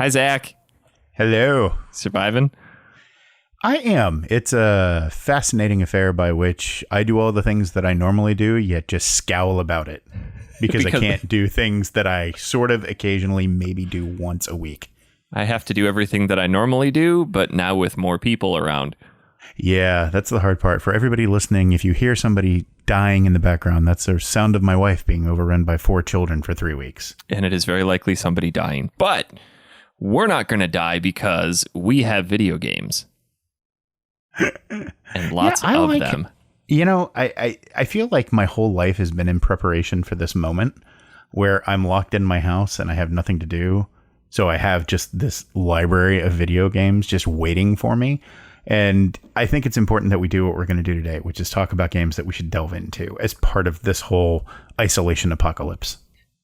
Hi, Zack. Hello. Surviving? I am. It's a fascinating affair by which I do all the things that I normally do, yet just scowl about it. Because I can't do things that I sort of occasionally maybe do once a week. I have to do everything that I normally do, but now with more people around. Yeah, that's the hard part. For everybody listening, if you hear somebody dying in the background, that's the sound of my wife being overrun by 4 children for 3 weeks. And it is very likely somebody dying. But we're not going to die because we have video games. And lots of them. You know, I feel like my whole life has been in preparation for this moment where I'm locked in my house and I have nothing to do. So I have just this library of video games just waiting for me. And I think it's important that we do what we're going to do today, which is talk about games that we should delve into as part of this whole isolation apocalypse.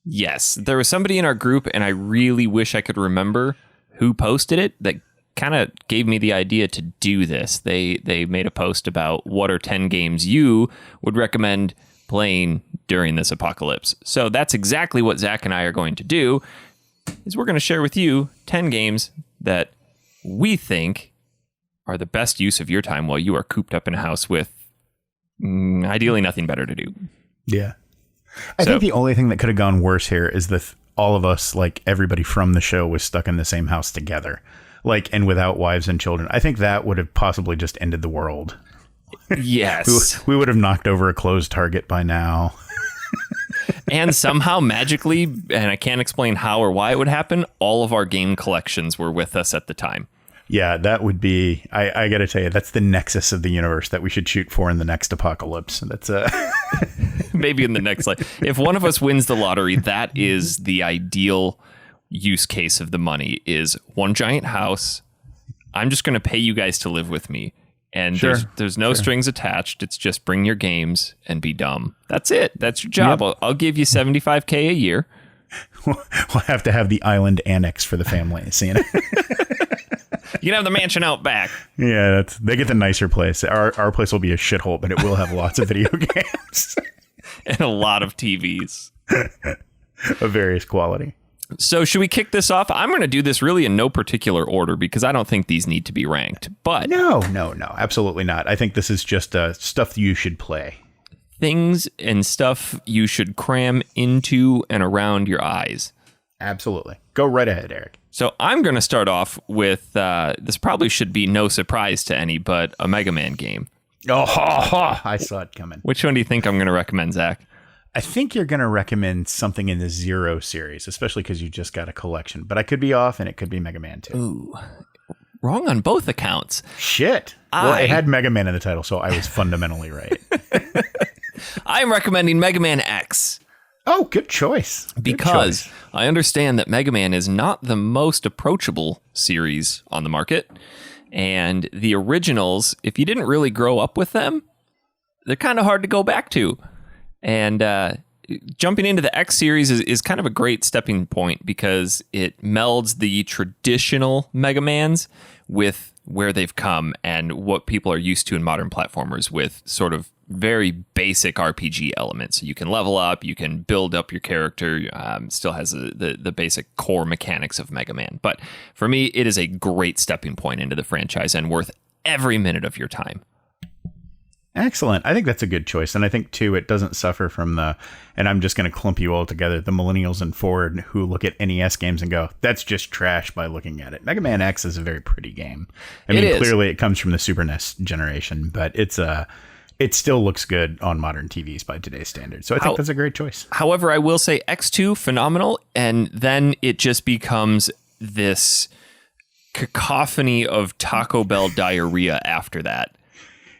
Yes, there was somebody in our group, and I really wish I could remember who posted it, that kind of gave me the idea to do this. They made a post about what are 10 games you would recommend playing during this apocalypse. So that's exactly what Zack and I are going to do, is we're going to share with you 10 games that we think are the best use of your time while you are cooped up in a house with ideally nothing better to do. Yeah. I think the only thing that could have gone worse here is that all of us, like everybody from the show, was stuck in the same house together, like, and without wives and children. I think that would have possibly just ended the world. Yes. we would have knocked over a closed Target by now. And somehow magically, and I can't explain how or why it would happen, all of our game collections were with us at the time. Yeah, that would be, I got to tell you, that's the nexus of the universe that we should shoot for in the next apocalypse. That's maybe in the next life. If one of us wins the lottery, that is the ideal use case of the money, is one giant house. I'm just going to pay you guys to live with me. And there's no strings attached. It's just bring your games and be dumb. That's it. That's your job. Yep. I'll give you $75K a year. We'll have to have the island annex for the family. Seeing it. You can have the mansion out back. Yeah, they get the nicer place. Our place will be a shithole, but it will have lots of video games. And a lot of TVs. Of various quality. So should we kick this off? I'm going to do this really in no particular order because I don't think these need to be ranked. But No, absolutely not. I think this is just stuff you should play. Things and stuff you should cram into and around your eyes. Absolutely. Go right ahead, Eric. So I'm going to start off with, this probably should be no surprise to any, but a Mega Man game. Oh, I saw it coming. Which one do you think I'm going to recommend, Zack? I think you're going to recommend something in the Zero series, especially because you just got a collection. But I could be off, and it could be Mega Man 2. Ooh, wrong on both accounts. Shit. Well, it had Mega Man in the title, so I was fundamentally right. I'm recommending Mega Man X. Oh, good choice. Because I understand that Mega Man is not the most approachable series on the market. And the originals, if you didn't really grow up with them, they're kind of hard to go back to. And jumping into the X series is kind of a great stepping point because it melds the traditional Mega Mans with where they've come and what people are used to in modern platformers with sort of very basic RPG elements. So you can level up, you can build up your character, still has the basic core mechanics of Mega Man. But for me, it is a great stepping point into the franchise and worth every minute of your time. Excellent. I think that's a good choice. And I think, too, it doesn't suffer from and I'm just going to clump you all together, the millennials and forward who look at NES games and go, that's just trash by looking at it. Mega Man X is a very pretty game. I mean, clearly it comes from the Super NES generation, but it still looks good on modern TVs by today's standards. So I think that's a great choice. However, I will say X2, phenomenal. And then it just becomes this cacophony of Taco Bell diarrhea after that.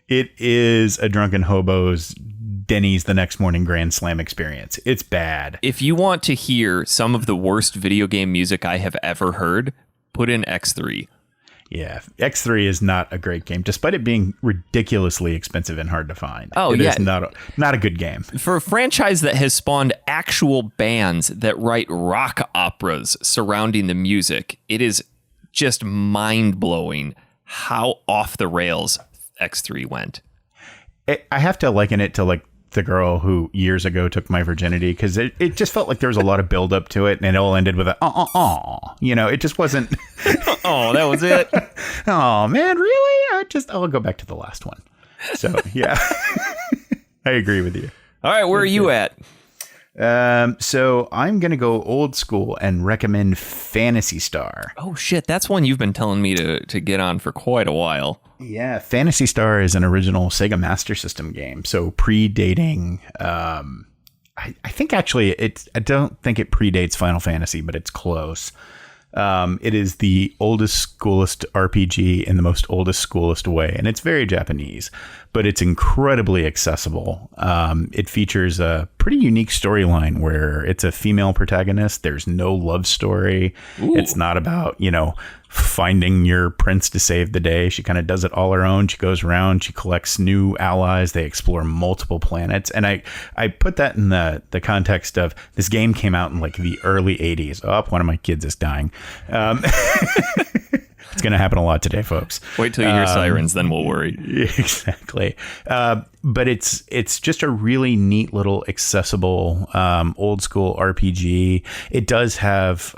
It is a drunken hobo's Denny's the next morning Grand Slam experience. It's bad. If you want to hear some of the worst video game music I have ever heard, put in X3. Yeah, X3 is not a great game, despite it being ridiculously expensive and hard to find. Oh, it yeah. is not a good game. For a franchise that has spawned actual bands that write rock operas surrounding the music, it is just mind-blowing how off the rails X3 went. I have to liken it to like the girl who years ago took my virginity, because it just felt like there was a lot of build up to it, and it all ended with a it just wasn't. Oh, that was it. Oh man, really? I'll go back to the last one. So yeah, I agree with you. All right, where are you at? So I'm going to go old school and recommend Phantasy Star. Oh, shit. That's one you've been telling me to get on for quite a while. Yeah. Phantasy Star is an original Sega Master System game. So predating, I think actually I don't think it predates Final Fantasy, but it's close. It is the oldest, schoolest RPG in the most oldest, schoolest way. And it's very Japanese, but it's incredibly accessible. It features a pretty unique storyline where it's a female protagonist. There's no love story. Ooh. It's not about, finding your prince to save the day. She kind of does it all her own. She goes around, she collects new allies. They explore multiple planets. And I put that in the context of this game came out in like the early 80s. Oh, one of my kids is dying. It's going to happen a lot today, folks. Wait till you hear sirens, then we'll worry. Exactly. But it's just a really neat little accessible old school RPG. It does have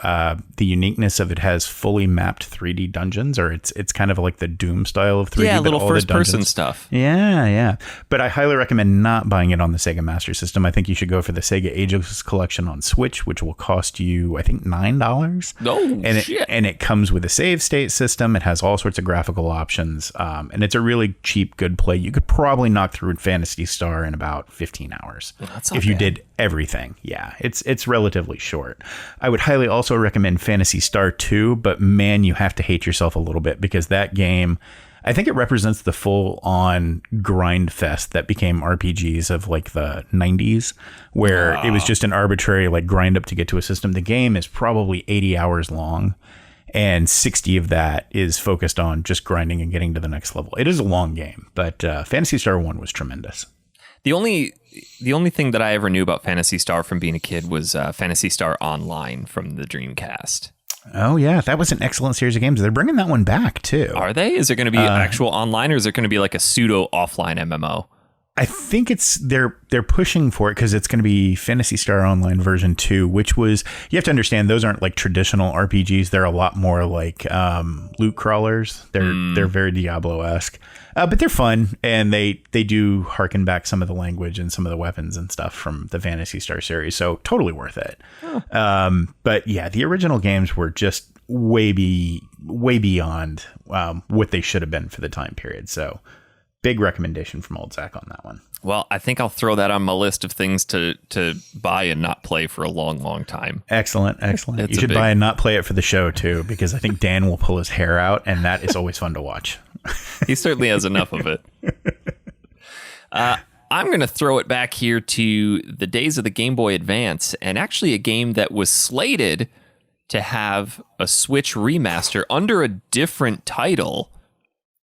the uniqueness of it has fully mapped 3D dungeons, or it's kind of like the Doom style of 3D. Yeah, little first person stuff. Yeah. But I highly recommend not buying it on the Sega Master System. I think you should go for the Sega Ages Collection on Switch, which will cost you, I think, $9. Oh, shit. And it comes with a save state system. It has all sorts of graphical options. And it's a really cheap, good play. You could probably knock through Phantasy Star in about 15 hours if you did everything. Yeah, it's relatively short. I would highly also recommend Phantasy Star 2, but man, you have to hate yourself a little bit, because that game, I think it represents the full-on grind fest that became RPGs of like the 90s, where it was just an arbitrary like grind up to get to a system. The game is probably 80 hours long, and 60 of that is focused on just grinding and getting to the next level. It is a long game, but Phantasy Star 1 was tremendous. The only thing that I ever knew about Phantasy Star from being a kid was Phantasy Star Online from the Dreamcast. Oh, yeah. That was an excellent series of games. They're bringing that one back, too. Are they? Is it going to be actual online, or is it going to be like a pseudo offline MMO? I think they're pushing for it, because it's going to be Phantasy Star Online version 2, which was, you have to understand, those aren't like traditional RPGs. They're a lot more like loot crawlers. They're very Diablo-esque, but they're fun, and they do harken back some of the language and some of the weapons and stuff from the Phantasy Star series. So totally worth it. Oh. But yeah, the original games were just way beyond what they should have been for the time period. So big recommendation from old Zack on that one. Well, I think I'll throw that on my list of things to buy and not play for a long, long time. Excellent. You should buy and not play it for the show, too, because I think Dan will pull his hair out, and that is always fun to watch. He certainly has enough of it. I'm going to throw it back here to the days of the Game Boy Advance, and actually a game that was slated to have a Switch remaster under a different title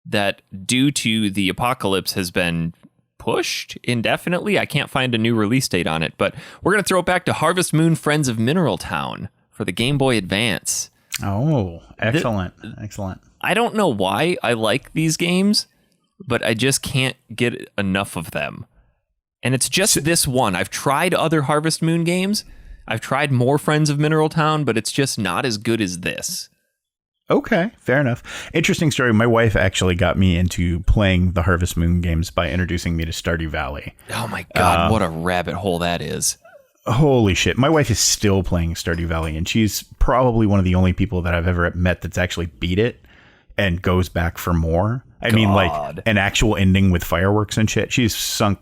that, due to the apocalypse, has been pushed indefinitely. I can't find a new release date on it, but we're going to throw it back to Harvest Moon Friends of Mineral Town for the Game Boy Advance. Oh, excellent. Excellent. I don't know why I like these games, but I just can't get enough of them. And it's just this one. I've tried other Harvest Moon games. I've tried more Friends of Mineral Town, but it's just not as good as this. Okay, fair enough. Interesting story. My wife actually got me into playing the Harvest Moon games by introducing me to Stardew Valley. Oh my God, what a rabbit hole that is. Holy shit. My wife is still playing Stardew Valley, and she's probably one of the only people that I've ever met that's actually beat it and goes back for more. I mean, like an actual ending with fireworks and shit. She's sunk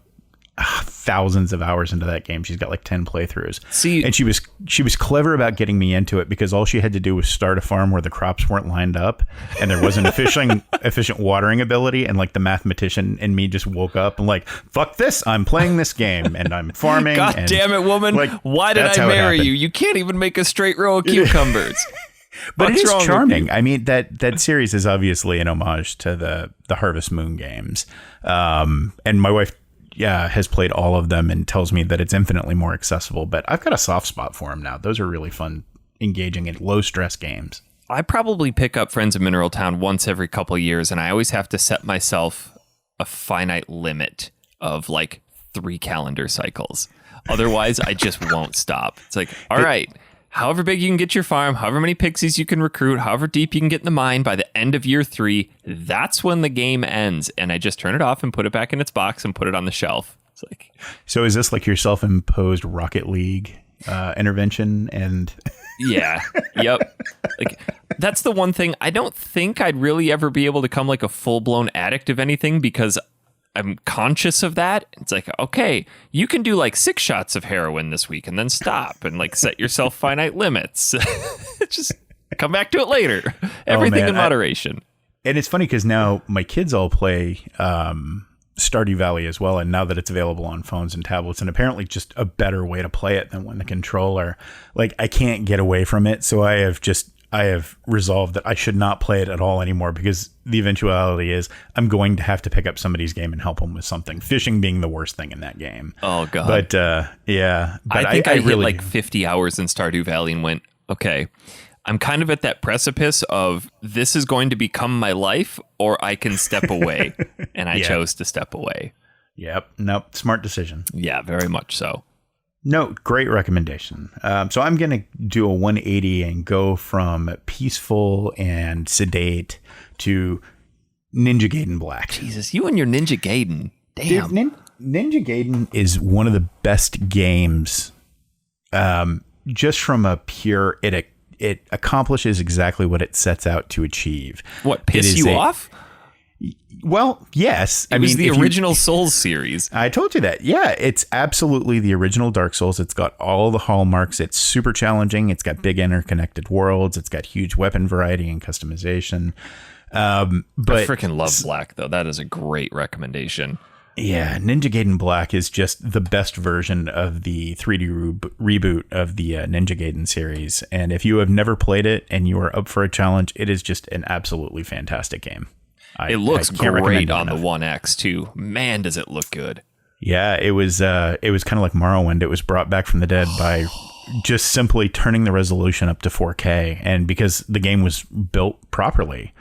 thousands of hours into that game. She's got like 10 playthroughs. And she was clever about getting me into it, because all she had to do was start a farm where the crops weren't lined up and there wasn't efficient watering ability, and like the mathematician in me just woke up and like, fuck this, I'm playing this game and I'm farming. God damn it, woman. Like, why did I marry you? You can't even make a straight row of cucumbers. But it is charming. I mean, that series is obviously an homage to the Harvest Moon games. And my wife has played all of them and tells me that it's infinitely more accessible, but I've got a soft spot for them now. Those are really fun, engaging, and low stress games. I probably pick up Friends of Mineral Town once every couple of years, and I always have to set myself a finite limit of like 3 calendar cycles. Otherwise, I just won't stop. It's like, all right, however big you can get your farm, however many pixies you can recruit, however deep you can get in the mine, by the end of year 3, that's when the game ends. And I just turn it off and put it back in its box and put it on the shelf. It's like, so is this like your self-imposed Rocket League intervention? And yeah, yep. Like, that's the one thing. I don't think I'd really ever be able to become like a full-blown addict of anything, because I'm conscious of that. It's like, okay, you can do like 6 shots of heroin this week and then stop and like set yourself finite limits. Just come back to it later. Everything in moderation. And it's funny because now my kids all play Stardew Valley as well. And now that it's available on phones and tablets, and apparently just a better way to play it than when the controller, like I can't get away from it. So I have resolved that I should not play it at all anymore, because the eventuality is I'm going to have to pick up somebody's game and help them with something. Fishing being the worst thing in that game. Oh God. But yeah, but I think I hit really like 50 hours in Stardew Valley and went, okay, I'm kind of at that precipice of this is going to become my life, or I can step away. And I chose to step away. Yep. Nope. Smart decision. Yeah, very much so. No, great recommendation. So I'm going to do a 180 and go from peaceful and sedate to Ninja Gaiden Black. Jesus, you and your Ninja Gaiden. Damn. Dude, Ninja Gaiden is one of the best games. Just from a pure, it accomplishes exactly what it sets out to achieve. What, piss you off? Well, yes. It was the original Souls series. I told you that. Yeah, it's absolutely the original Dark Souls. It's got all the hallmarks. It's super challenging. It's got big interconnected worlds. It's got huge weapon variety and customization. But I freaking love Black, though. That is a great recommendation. Yeah, Ninja Gaiden Black is just the best version of the 3D reboot of the Ninja Gaiden series. And if you have never played it and you are up for a challenge, it is just an absolutely fantastic game. It looks great on the 1X too. Man, does it look good. Yeah, it was kind of like Morrowind. It was brought back from the dead by just simply turning the resolution up to 4K. And because the game was built properly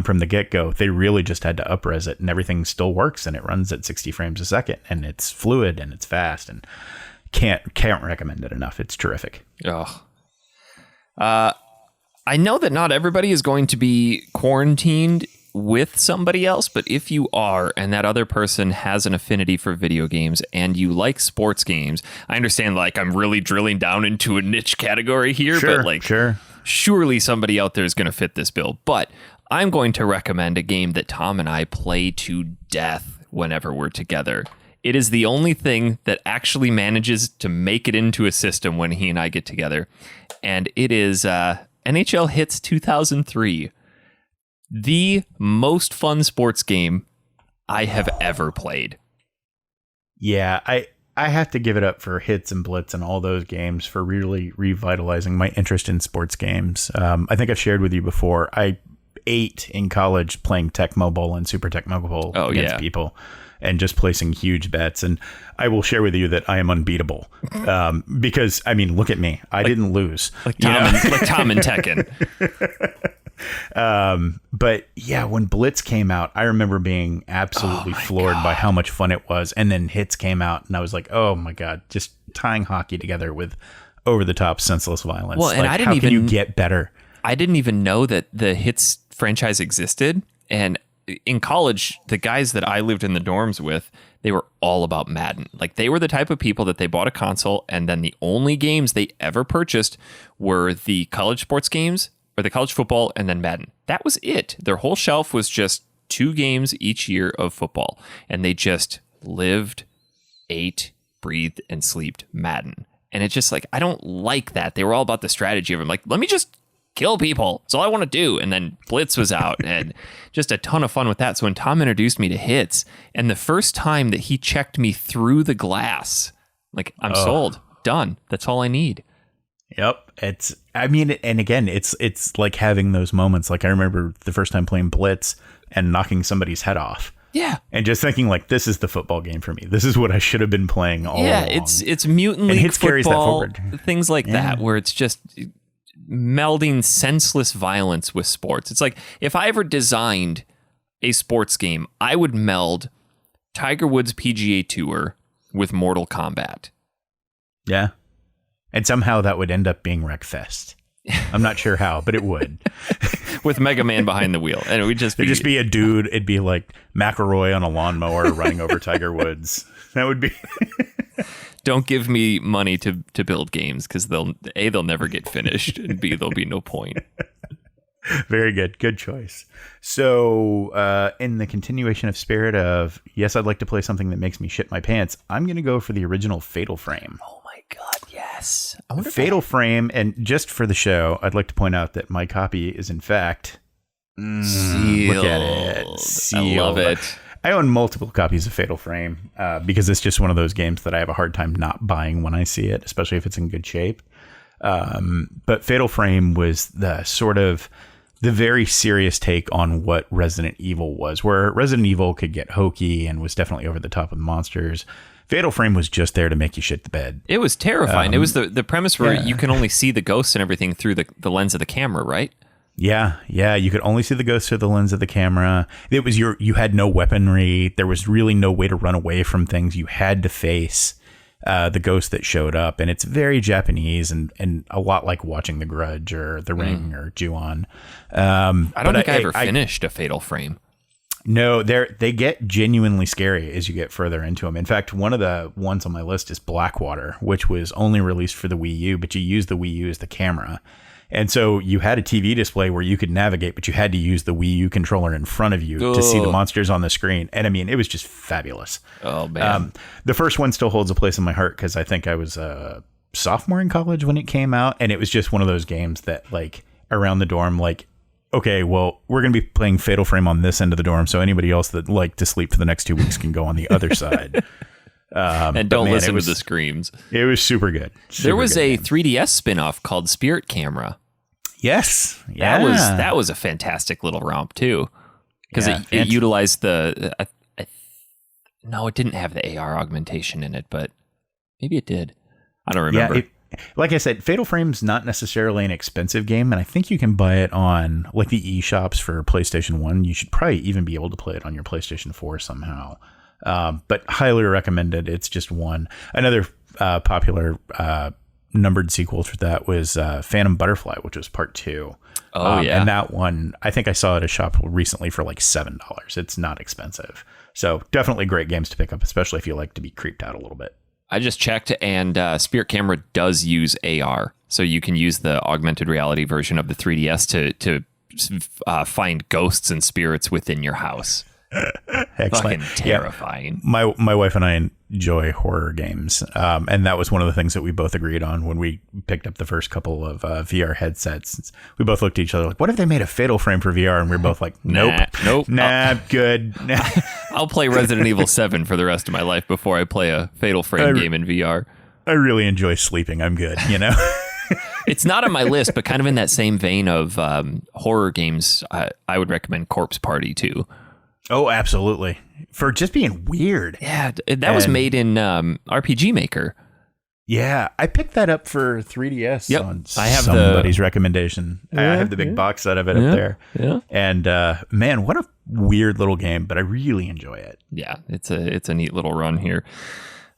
from the get-go, they really just had to up-res it, and everything still works, and it runs at 60 frames a second, and it's fluid and it's fast, and can't recommend it enough. It's terrific. Oh. I know that not everybody is going to be quarantined with somebody else, but if you are, and that other person has an affinity for video games and you like sports games, I understand, like, I'm really drilling down into a niche category here, but like, surely somebody out there is going to fit this bill. But I'm going to recommend a game that Tom and I play to death whenever we're together. It is the only thing that actually manages to make it into a system when he and I get together, and it is NHL Hitz 2003. The most fun sports game I have ever played. Yeah, I have to give it up for Hitz and Blitz and all those games for really revitalizing my interest in sports games. I think I've shared with you before, I ate in college playing Tecmo Bowl and Super Tecmo Bowl against people and just placing huge bets. And I will share with you that I am unbeatable because, I mean, look at me. I didn't lose. Like Tom and Tekken. But yeah, when Blitz came out, I remember being absolutely floored by how much fun it was. And then Hitz came out and I was like, oh my God, just tying hockey together with over the top senseless violence. Well, and like, how can you get better? I didn't even know that the Hitz franchise existed. And in college, the guys that I lived in the dorms with, they were all about Madden. Like, they were the type of people that they bought a console and then the only games they ever purchased were the college sports games or the college football and then Madden. That was it. Their whole shelf was just 2 games each year of football. And they just lived, ate, breathed, and slept Madden. And it's just like, I don't like that. They were all about the strategy of them. Like, let me just kill people. That's all I want to do. And then Blitz was out and just a ton of fun with that. So when Tom introduced me to Hitz, and the first time that he checked me through the glass, like, I'm sold. Done. That's all I need. Yep. And again, it's like having those moments. Like, I remember the first time playing Blitz and knocking somebody's head off. Yeah. And just thinking, like, this is the football game for me. This is what I should have been playing all along. Yeah, it's Mutant League football, things like that, where it's just melding senseless violence with sports. It's like, if I ever designed a sports game, I would meld Tiger Woods PGA Tour with Mortal Kombat. Yeah. And somehow that would end up being Wreckfest. I'm not sure how, but it would. With Mega Man behind the wheel. And it would just be a dude. It'd be like McElroy on a lawnmower running over Tiger Woods. That would be... Don't give me money to build games because they'll never get finished, and B, there'll be no point. Very good. Good choice. So in the continuation of spirit of, yes, I'd like to play something that makes me shit my pants, I'm going to go for the original Fatal Frame. Oh my God, yes. Fatal Frame, and just for the show, I'd like to point out that my copy is in fact... sealed. Look at it. Sealed. I love it. I own multiple copies of Fatal Frame because it's just one of those games that I have a hard time not buying when I see it, especially if it's in good shape. But Fatal Frame was the sort of the very serious take on what Resident Evil was, where Resident Evil could get hokey and was definitely over the top with monsters. Fatal Frame was just there to make you shit the bed. It was terrifying. It was the premise where you can only see the ghosts and everything through the lens of the camera, right? Yeah. You could only see the ghost through the lens of the camera. It was you had no weaponry. There was really no way to run away from things. You had to face the ghost that showed up, and it's very Japanese and a lot like watching The Grudge or The Ring or Ju-on. I don't think I ever finished a Fatal Frame. No, they get genuinely scary as you get further into them. In fact, one of the ones on my list is Blackwater, which was only released for the Wii U, but you use the Wii U as the camera. And so you had a TV display where you could navigate, but you had to use the Wii U controller in front of you to see the monsters on the screen. And I mean, it was just fabulous. Oh, man. The first one still holds a place in my heart because I think I was a sophomore in college when it came out. And it was just one of those games that, like, around the dorm, like, okay, well, we're going to be playing Fatal Frame on this end of the dorm. So anybody else that like to sleep for the next 2 weeks can go on the other side. And don't listen to the screams. It was super good. There was a 3DS spinoff called Spirit Camera. Yes. Yeah. That was a fantastic little romp too. Because it utilized no, it didn't have the AR augmentation in it, but maybe it did. I don't remember. Yeah, like I said, Fatal Frame's not necessarily an expensive game, and I think you can buy it on like the eShops for PlayStation 1. You should probably even be able to play it on your PlayStation 4 somehow. But highly recommended. It's just one. Another popular numbered sequel to that was Phantom Butterfly, which was part 2. Oh, yeah. And that one, I think I saw at a shop recently for like $7. It's not expensive. So definitely great games to pick up, especially if you like to be creeped out a little bit. I just checked, and Spirit Camera does use AR. So you can use the augmented reality version of the 3DS to find ghosts and spirits within your house. Excellent. Fucking terrifying. Yeah. My wife and I enjoy horror games, and that was one of the things that we both agreed on when we picked up the first couple of VR headsets. We both looked at each other like, what if they made a Fatal Frame for VR? And we were both like, nope, good. I'll play Resident Evil 7 for the rest of my life before I play a Fatal Frame game in VR. I really enjoy sleeping. I'm good, you know? It's not on my list, but kind of in that same vein of horror games, I would recommend Corpse Party too. Oh, absolutely. For just being weird. Yeah, that was made in RPG Maker. Yeah, I picked that up for 3DS on I have somebody's recommendation. I have the big box set of it up there. Yeah. And man, what a weird little game, but I really enjoy it. Yeah, it's a neat little run here.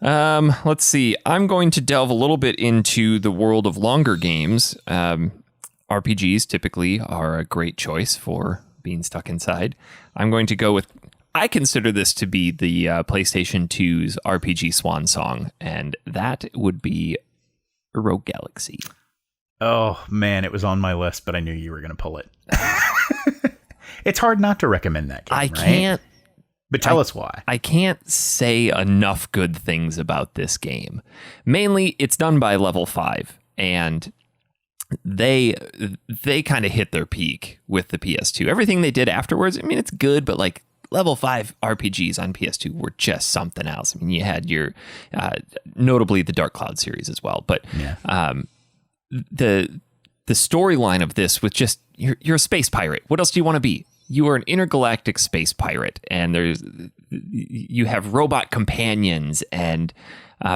Let's see. I'm going to delve a little bit into the world of longer games. RPGs typically are a great choice for being stuck inside. I'm going to go with, I consider this to be the PlayStation 2's RPG swan song, and that would be Rogue Galaxy. Oh, man, it was on my list, but I knew you were going to pull it. It's hard not to recommend that game, can't. But tell us why. I can't say enough good things about this game. Mainly, it's done by Level 5, and they kind of hit their peak with the PS2. Everything they did afterwards, I mean, it's good, but like Level 5 RPGs on PS2 were just something else. I mean, you had your notably the Dark Cloud series as well, but the storyline of this with just you're a space pirate. What else do you want to be? You are an intergalactic space pirate, and you have robot companions, and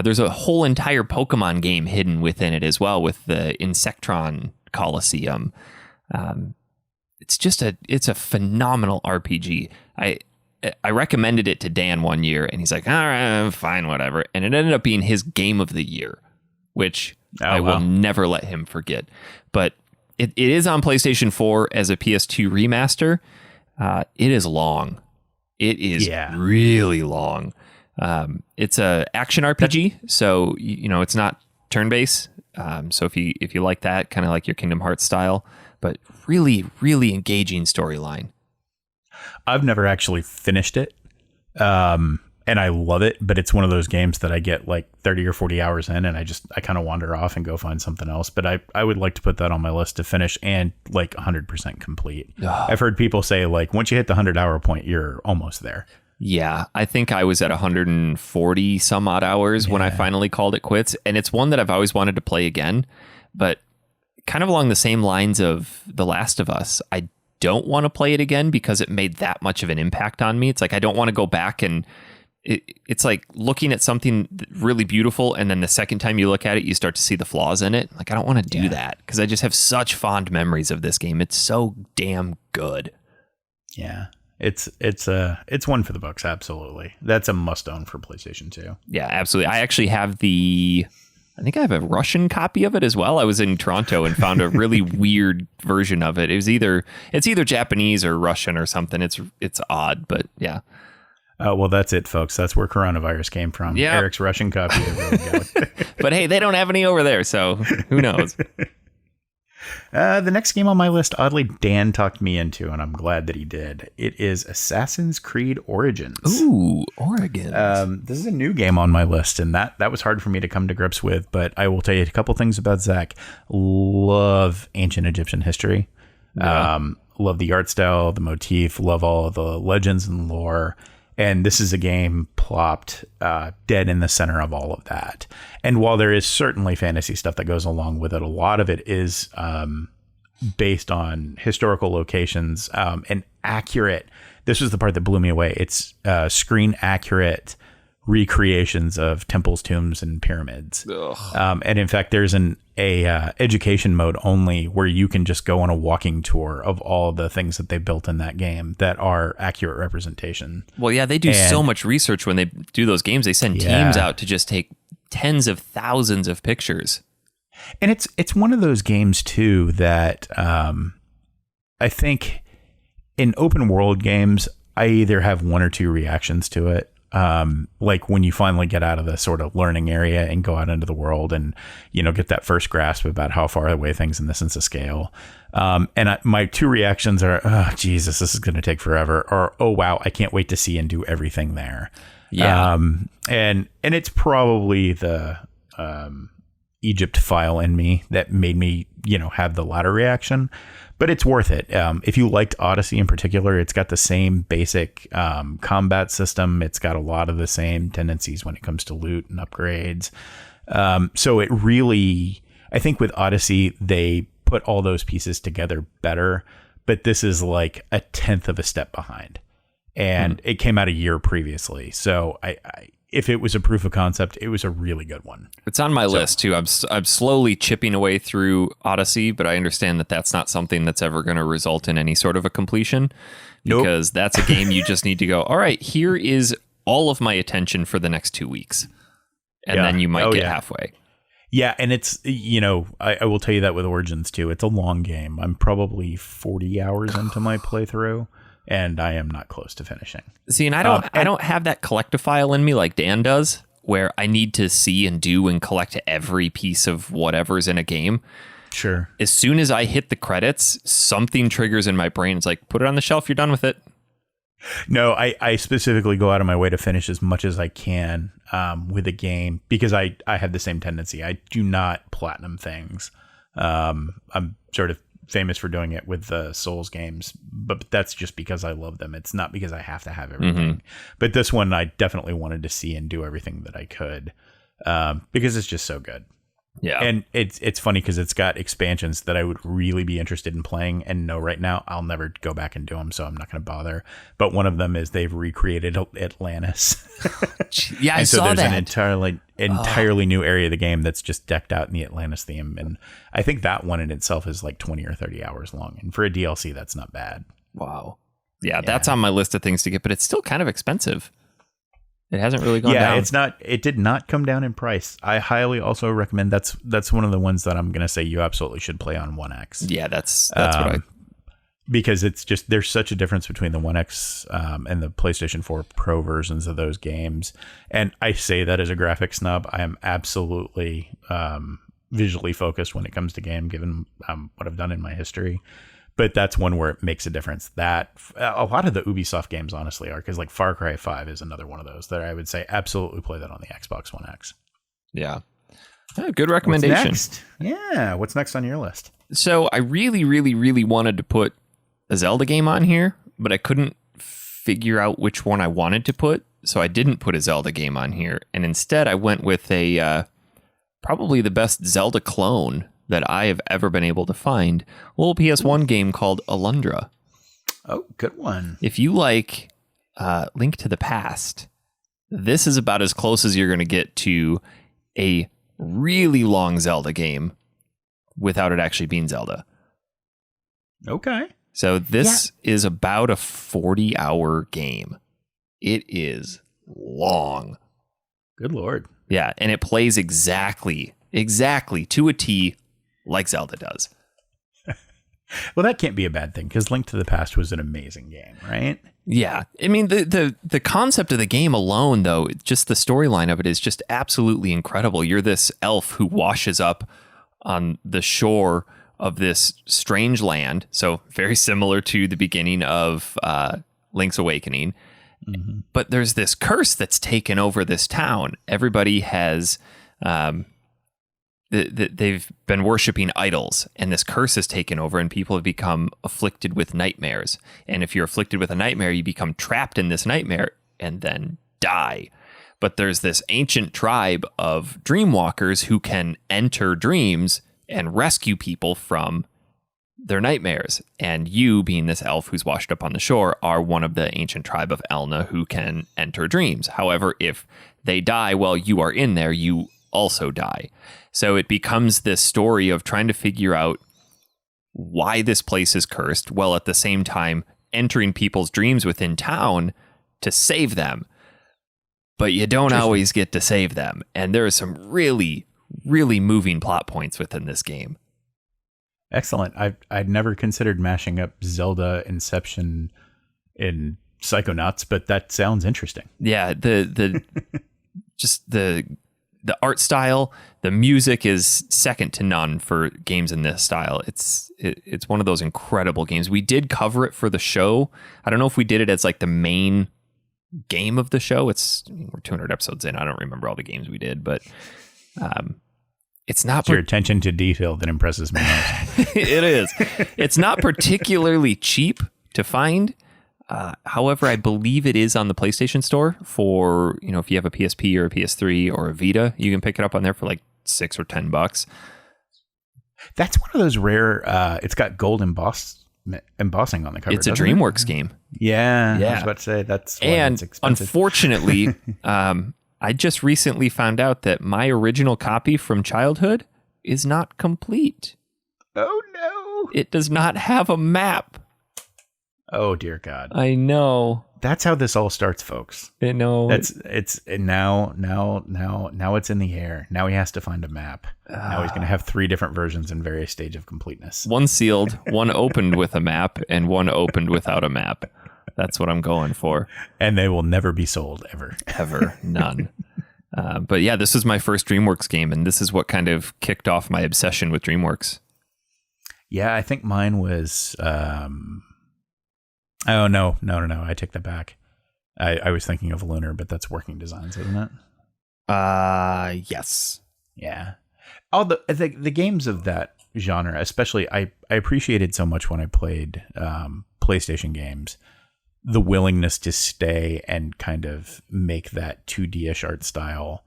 there's a whole entire Pokemon game hidden within it as well, with the Insectron Coliseum. It's a phenomenal RPG. I recommended it to Dan one year, and he's like, all right, fine, whatever. And it ended up being his game of the year, which I will never let him forget. But it is on PlayStation 4 as a PS2 remaster. It is long. It is really long. It's a action RPG, so it's not turn-based. So if you like that, kind of like your Kingdom Hearts style, but really, really engaging storyline. I've never actually finished it, and I love it, but it's one of those games that I get like 30 or 40 hours in, and I kind of wander off and go find something else. But I would like to put that on my list to finish and like 100% complete. I've heard people say like once you hit the 100-hour point, you're almost there. Yeah, I think I was at 140 some odd hours when I finally called it quits. And it's one that I've always wanted to play again, but kind of along the same lines of The Last of Us. I don't want to play it again because it made that much of an impact on me. It's like I don't want to go back, and it's like looking at something really beautiful, and then the second time you look at it, you start to see the flaws in it. Like I don't want to do that because I just have such fond memories of this game. It's so damn good. Yeah. It's one for the books. Absolutely. That's a must own for PlayStation 2. Yeah, absolutely. I actually have I think I have a Russian copy of it as well. I was in Toronto and found a really weird version of it. It's either Japanese or Russian or something. It's odd, but yeah. Well, that's it, folks. That's where coronavirus came from. Yeah. Eric's Russian copy. But hey, they don't have any over there, so who knows? The next game on my list, oddly, Dan talked me into, and I'm glad that he did. It is Assassin's Creed Origins. Ooh, Origins. This is a new game on my list, and that was hard for me to come to grips with, but I will tell you a couple things about Zack. Love ancient Egyptian history. Yeah. Love the art style, the motif, love all the legends and lore. And this is a game plopped dead in the center of all of that. And while there is certainly fantasy stuff that goes along with it, a lot of it is based on historical locations and accurate. This was the part that blew me away. It's screen accurate recreations of temples, tombs, and pyramids. And in fact, there's an education mode only where you can just go on a walking tour of all the things that they built in that game that are accurate representation. Well, yeah, they do so much research when they do those games. They send teams out to just take tens of thousands of pictures. And it's one of those games too that I think in open world games, I either have one or two reactions to it. Like when you finally get out of the sort of learning area and go out into the world and, get that first grasp about how far away things in the sense of scale. My two reactions are, oh, Jesus, this is going to take forever. Or, oh, wow, I can't wait to see and do everything there. Yeah. And it's probably the Egypt file in me that made me, have the latter reaction. But it's worth it. If you liked Odyssey in particular, it's got the same basic combat system. It's got a lot of the same tendencies when it comes to loot and upgrades. So it really, I think with Odyssey, they put all those pieces together better. But this is like a tenth of a step behind. And it came out a year previously. So if it was a proof of concept, it was a really good one. It's on my list too. I'm slowly chipping away through Odyssey, but I understand that that's not something that's ever going to result in any sort of a completion because that's a game you just need to go, all right, here is all of my attention for the next 2 weeks. And then you might get halfway. Yeah. And it's, I will tell you that with Origins too. It's a long game. I'm probably 40 hours into my playthrough. And I am not close to finishing. See, and I don't have that collectophile in me like Dan does, where I need to see and do and collect every piece of whatever's in a game. Sure. As soon as I hit the credits, something triggers in my brain. It's like, put it on the shelf. You're done with it. No, I specifically go out of my way to finish as much as I can with a game because I have the same tendency. I do not platinum things. I'm sort of famous for doing it with the Souls games, but that's just because I love them. It's not because I have to have everything. But this one, I definitely wanted to see and do everything that I could because it's just so good. Yeah. And it's funny because it's got expansions that I would really be interested in playing and know right now I'll never go back and do them, so I'm not going to bother. But one of them is they've recreated Atlantis. Yeah, I so saw there's that. an entirely new area of the game that's just decked out in the Atlantis theme. And I think that one in itself is like 20 or 30 hours long. And for a DLC, that's not bad. Wow. Yeah, that's on my list of things to get, but it's still kind of expensive. It hasn't really gone down. Yeah, it did not come down in price. I highly also recommend that's one of the ones that I'm going to say you absolutely should play on One X. Yeah, that's what I... Because it's just, there's such a difference between the One X and the PlayStation 4 Pro versions of those games. And I say that as a graphic snub. I am absolutely visually focused when it comes to game, given what I've done in my history. But that's one where it makes a difference. That a lot of the Ubisoft games honestly are, because like Far Cry 5 is another one of those that I would say absolutely play that on the Xbox One X. Yeah. Good recommendation. What's next? Yeah. What's next on your list? So I really, really, really wanted to put a Zelda game on here, but I couldn't figure out which one I wanted to put. So I didn't put a Zelda game on here. And instead I went with a probably the best Zelda clone that I have ever been able to find. A little PS1 game called Alundra. Oh, good one. If you like Link to the Past, this is about as close as you're going to get to a really long Zelda game without it actually being Zelda. Okay. So this is about a 40-hour game. It is long. Good Lord. Yeah, and it plays exactly to a T like Zelda does. Well, that can't be a bad thing, because Link to the Past was an amazing game, right? Yeah. I mean, the concept of the game alone, though, just the storyline of it is just absolutely incredible. You're this elf who washes up on the shore of this strange land. So very similar to the beginning of Link's Awakening. Mm-hmm. But there's this curse that's taken over this town. Everybody has... they've been worshiping idols, and this curse has taken over, and people have become afflicted with nightmares. And if you're afflicted with a nightmare, you become trapped in this nightmare and then die. But there's this ancient tribe of dreamwalkers who can enter dreams and rescue people from their nightmares. And you, being this elf who's washed up on the shore, are one of the ancient tribe of Elna who can enter dreams. However, if they die while you are in there, you also die. So it becomes this story of trying to figure out why this place is cursed, while at the same time entering people's dreams within town to save them. But you don't always get to save them. And there are some really, really moving plot points within this game. Excellent. I'd never considered mashing up Zelda, Inception, and Psychonauts, but that sounds interesting. Yeah, the just the art style, the music is second to none for games in this style. It's one of those incredible games. We did cover it for the show. I don't know if we did it as like the main game of the show. We're 200 episodes in. I don't remember all the games we did, but it's not... It's your attention to detail that impresses me most. It is. It's not particularly cheap to find. However, I believe it is on the PlayStation Store for, if you have a PSP or a PS3 or a Vita, you can pick it up on there for like $6 or $10. That's one of those rare, it's got gold embossing on the cover. It's a DreamWorks game. Yeah. I was about to say that's why it's expensive. Unfortunately, I just recently found out that my original copy from childhood is not complete. Oh no. It does not have a map. Oh dear God. I know. That's how this all starts, folks. I know. It's now it's in the air. Now he has to find a map. Now he's going to have 3 different versions in various stages of completeness. One sealed, one opened with a map, and one opened without a map. That's what I'm going for. And they will never be sold ever. Ever. None. But yeah, this was my first DreamWorks game, and this is what kind of kicked off my obsession with DreamWorks. Yeah, I think mine was... Oh, no. I take that back. I was thinking of Lunar, but that's Working Designs, isn't it? Yes. Yeah. All the games of that genre, especially, I appreciated so much when I played PlayStation games, the willingness to stay and kind of make that 2D-ish art style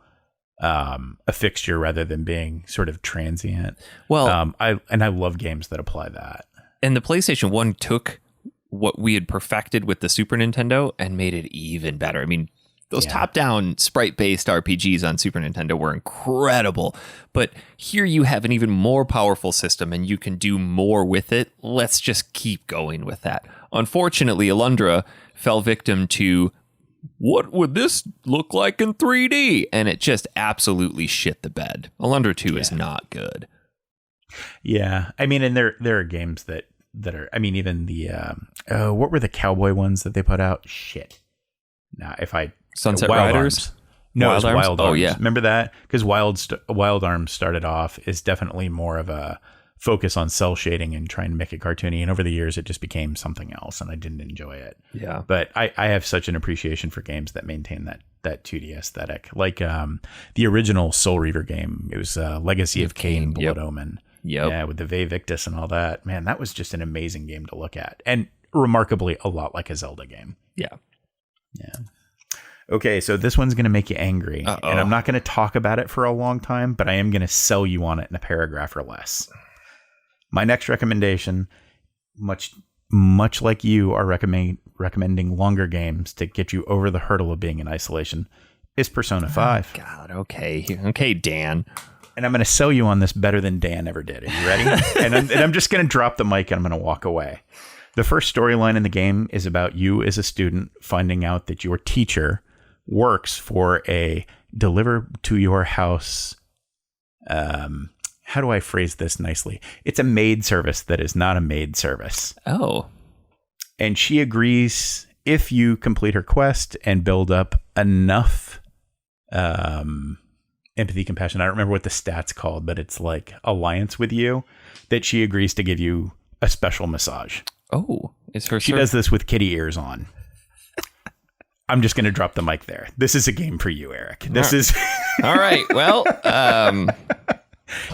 a fixture rather than being sort of transient. Well, I love games that apply that. And the PlayStation 1 took what we had perfected with the Super Nintendo and made it even better. I mean, Those top-down sprite-based RPGs on Super Nintendo were incredible, but here you have an even more powerful system and you can do more with it. Let's just keep going with that. Unfortunately, Alundra fell victim to what would this look like in 3D? And it just absolutely shit the bed. Alundra 2 is not good. Yeah, I mean, and there are games that are. I mean, even the what were the cowboy ones that they put out? Shit. Now, if I Sunset Wild Riders. Arms. No, Wild Arms? Wild Arms. Oh yeah, remember that? Because Wild Arms started off is definitely more of a focus on cell shading and trying to make it cartoony. And over the years, it just became something else, and I didn't enjoy it. Yeah, but I have such an appreciation for games that maintain that 2D aesthetic, like the original Soul Reaver game. It was Legacy of Kain, Blood Omen. Yeah, with the Vae Victus and all that. Man, that was just an amazing game to look at, and remarkably a lot like a Zelda game. Yeah. Okay, so this one's going to make you angry, and I'm not going to talk about it for a long time, but I am going to sell you on it in a paragraph or less. My next recommendation, much like you are recommending longer games to get you over the hurdle of being in isolation, is Persona 5. Oh, God, okay, Dan. And I'm going to sell you on this better than Dan ever did. Are you ready? and I'm just going to drop the mic and I'm going to walk away. The first storyline in the game is about you as a student finding out that your teacher works for a deliver to your house. How do I phrase this nicely? It's a maid service that is not a maid service. Oh. And she agrees if you complete her quest and build up enough empathy, compassion. I don't remember what the stat's called, but it's like alliance with you, that she agrees to give you a special massage. Oh, is her? She does this with kitty ears on. I'm just going to drop the mic there. This is a game for you, Eric. This is all right. Well,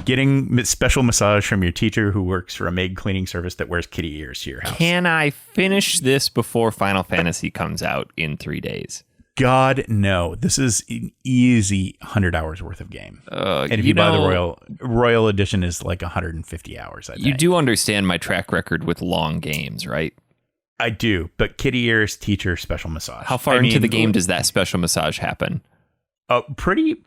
getting special massage from your teacher who works for a maid cleaning service that wears kitty ears to your house. Can I finish this before Final Fantasy comes out in 3 days? God, no. This is an easy 100 hours worth of game. And if you buy the Royal Edition is like 150 hours, I think. You do understand my track record with long games, right? I do, but kitty ears, teacher, special massage. How far into the game does that special massage happen? Pretty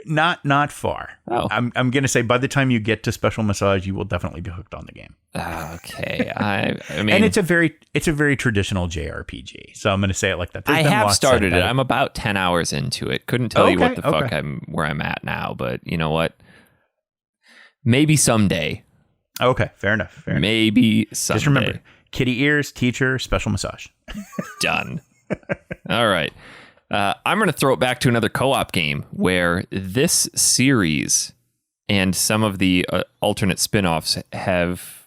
not far. Oh. I'm going to say by the time you get to special massage, you will definitely be hooked on the game. Okay. I mean, and it's a very traditional JRPG. So I'm going to say it like that. I have started it. I'm about 10 hours into it. Couldn't tell you what the fuck where I'm at now, but you know what? Maybe someday. Okay, fair enough. Maybe someday. Just remember, kitty ears, teacher, special massage. Done. All right. I'm going to throw it back to another co-op game where this series and some of the alternate spin-offs have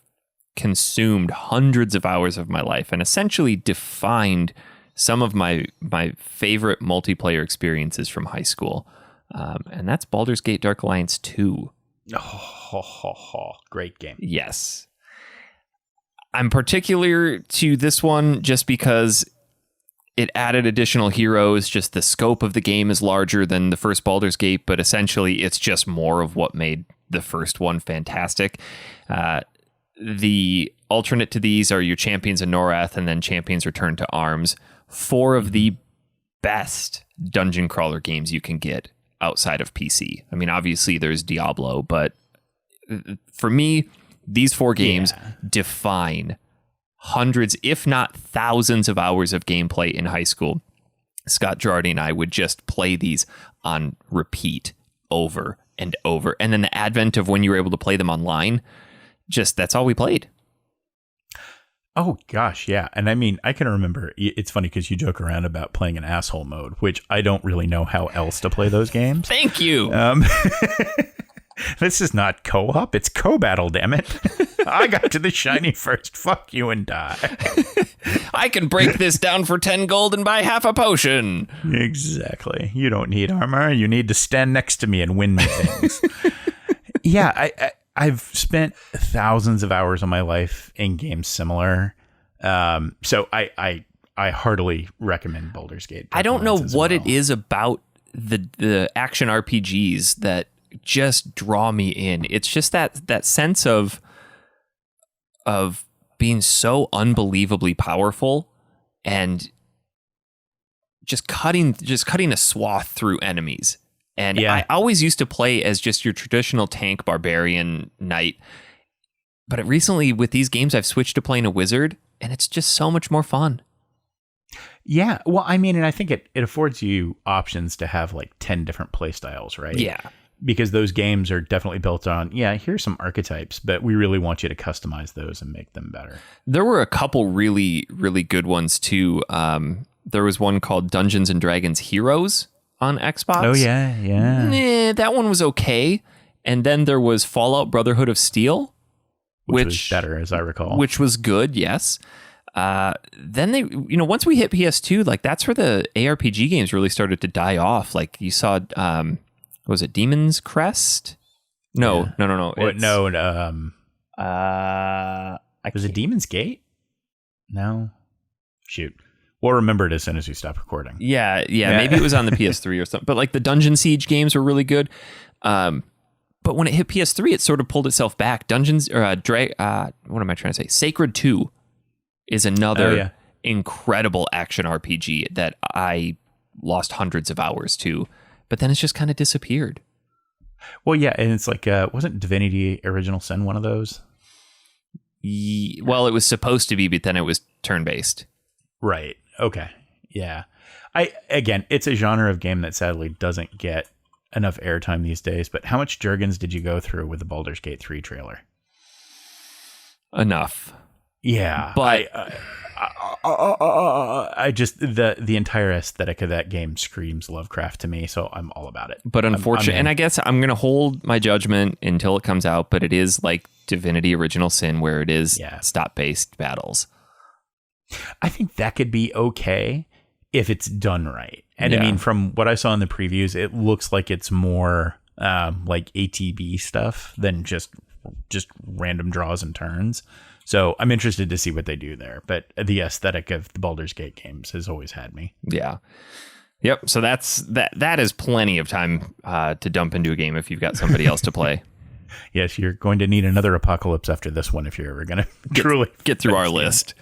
consumed hundreds of hours of my life and essentially defined some of my favorite multiplayer experiences from high school. And that's Baldur's Gate Dark Alliance 2. Great game. Yes. I'm particular to this one just because it added additional heroes. Just the scope of the game is larger than the first Baldur's Gate, but essentially it's just more of what made the first one fantastic. The alternate to these are your Champions of Norath and then Champions Return to Arms. 4 of the best dungeon crawler games you can get outside of PC. I mean, obviously there's Diablo, but for me, these 4 games define hundreds, if not thousands of hours of gameplay in high school. Scott Girardi and I would just play these on repeat over and over. And then the advent of when you were able to play them online, just that's all we played. Oh, gosh, yeah. And I mean, I can remember, it's funny because you joke around about playing an asshole mode, which I don't really know how else to play those games. Thank you. This is not co-op, it's co-battle, damn it. I got to the shiny first. Fuck you and die. I can break this down for 10 gold and buy half a potion. Exactly. You don't need armor. You need to stand next to me and win me things. Yeah, I've spent thousands of hours of my life in games similar. So I heartily recommend Baldur's Gate. I don't know what it is about the action RPGs that just draw me in. It's just that sense of being so unbelievably powerful and just cutting a swath through enemies. And Yeah. I always used to play as just your traditional tank barbarian knight. But recently with these games, I've switched to playing a wizard, and it's just so much more fun. Yeah. Well, I mean, and I think it affords you options to have like 10 different play styles, right? Yeah. Because those games are definitely built on, here's some archetypes, but we really want you to customize those and make them better. There were a couple really, really good ones too. There was one called Dungeons and Dragons Heroes on Xbox. Oh, yeah. That one was okay. And then there was Fallout Brotherhood of Steel, Which was better, as I recall. Which was good, yes. Then they, once we hit PS2, like that's where the ARPG games really started to die off. Like you saw, was it Demon's Crest? No. Was it Demon's Gate? No. Shoot. We'll remember it as soon as we stop recording. Yeah. Maybe it was on the PS3 or something. But like the Dungeon Siege games were really good. But when it hit PS3, it sort of pulled itself back. What am I trying to say? Sacred 2 is another incredible action RPG that I lost hundreds of hours to. But then it's just kind of disappeared. Well, yeah, and it's like, wasn't Divinity Original Sin one of those? Well, it was supposed to be, but then it was turn-based. Right. Okay. Yeah. Again, it's a genre of game that sadly doesn't get enough airtime these days, but how much Jurgens did you go through with the Baldur's Gate 3 trailer? Enough. Yeah. But I just the entire aesthetic of that game screams Lovecraft to me, so I'm all about it. But unfortunately, and I guess I'm going to hold my judgment until it comes out, but it is like Divinity Original Sin where it is stop-based battles. I think that could be okay if it's done right. And I mean, from what I saw in the previews, it looks like it's more like ATB stuff than just random draws and turns. So I'm interested to see what they do there. But the aesthetic of the Baldur's Gate games has always had me. Yeah. Yep. So that is plenty of time to dump into a game if you've got somebody else to play. Yes, you're going to need another apocalypse after this one if you're ever going to truly get through our list.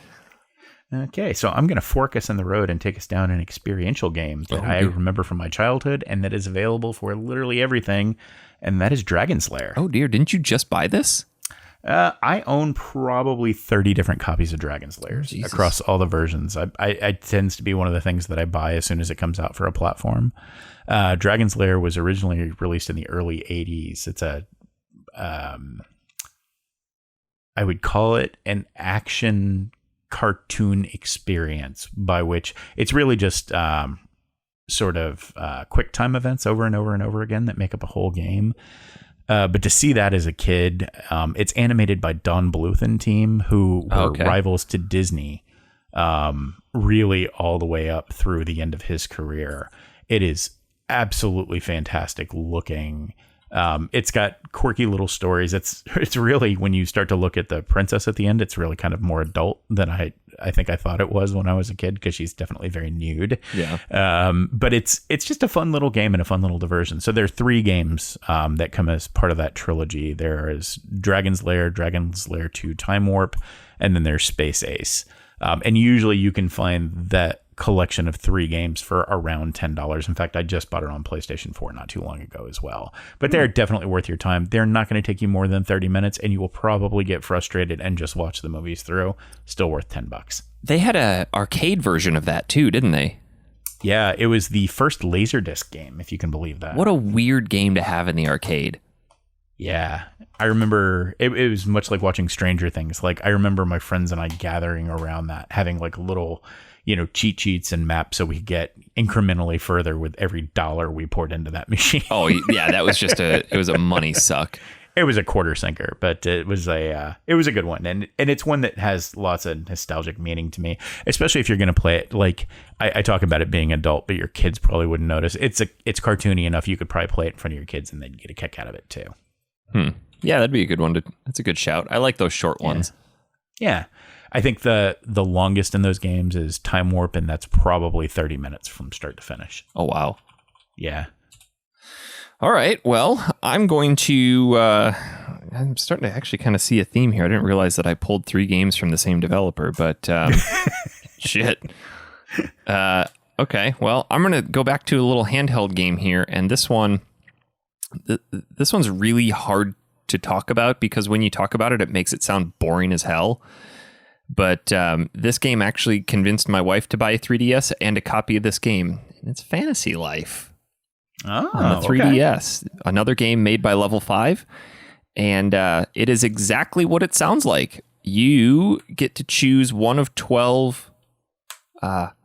Okay, so I'm going to fork us in the road and take us down an experiential game that I remember from my childhood and that is available for literally everything, and that is Dragon's Lair. Oh dear, didn't you just buy this? I own probably 30 different copies of Dragon's Lair across all the versions. I tends to be one of the things that I buy as soon as it comes out for a platform. Dragon's Lair was originally released in the early 80s. It's I would call it an action cartoon experience, by which it's really just sort of quick time events over and over and over again that make up a whole game. But to see that as a kid, it's animated by Don Bluth team, who were rivals to Disney, really all the way up through the end of his career. It is absolutely fantastic looking. It's got quirky little stories. It's really, when you start to look at the princess at the end, it's really kind of more adult than I think I thought it was when I was a kid, because she's definitely very nude. Yeah. But it's just a fun little game and a fun little diversion. So there are 3 games that come as part of that trilogy. There is Dragon's Lair 2 Time Warp, and then there's Space Ace. And usually you can find that collection of 3 games for around $10. In fact, I just bought it on PlayStation 4 not too long ago as well. But they're definitely worth your time. They're not going to take you more than 30 minutes, and you will probably get frustrated and just watch the movies through. Still worth $10. They had a arcade version of that too, didn't they? Yeah, it was the first Laserdisc game, if you can believe that. What a weird game to have in the arcade. Yeah, I remember it was much like watching Stranger Things. Like, I remember my friends and I gathering around that, having like little, cheat sheets and maps so we could get incrementally further with every dollar we poured into that machine. Oh yeah, that was just it was a money suck. It was a quarter sinker, but it was a good one, and it's one that has lots of nostalgic meaning to me, especially if you're going to play it. Like, I talk about it being adult, but your kids probably wouldn't notice. It's cartoony enough you could probably play it in front of your kids and they'd get a kick out of it too. Yeah, that'd be a good one. That's a good shout. I like those short ones. Yeah. I think the longest in those games is Time Warp, and that's probably 30 minutes from start to finish. Oh, wow. Yeah. All right. Well, I'm going to... I'm starting to actually kind of see a theme here. I didn't realize that I pulled 3 games from the same developer, but shit. Okay, well, I'm going to go back to a little handheld game here, and this one's really hard to talk about because when you talk about it, it makes it sound boring as hell. But this game actually convinced my wife to buy a 3DS and a copy of this game. It's Fantasy Life on the 3DS. Okay. Another game made by Level 5, and it is exactly what it sounds like. You get to choose one of 12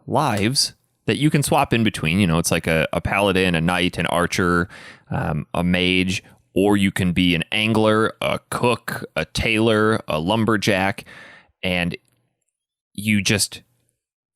lives that you can swap in between. You know, it's like a paladin, a knight, an archer, a mage, or you can be an angler, a cook, a tailor, a lumberjack, and you just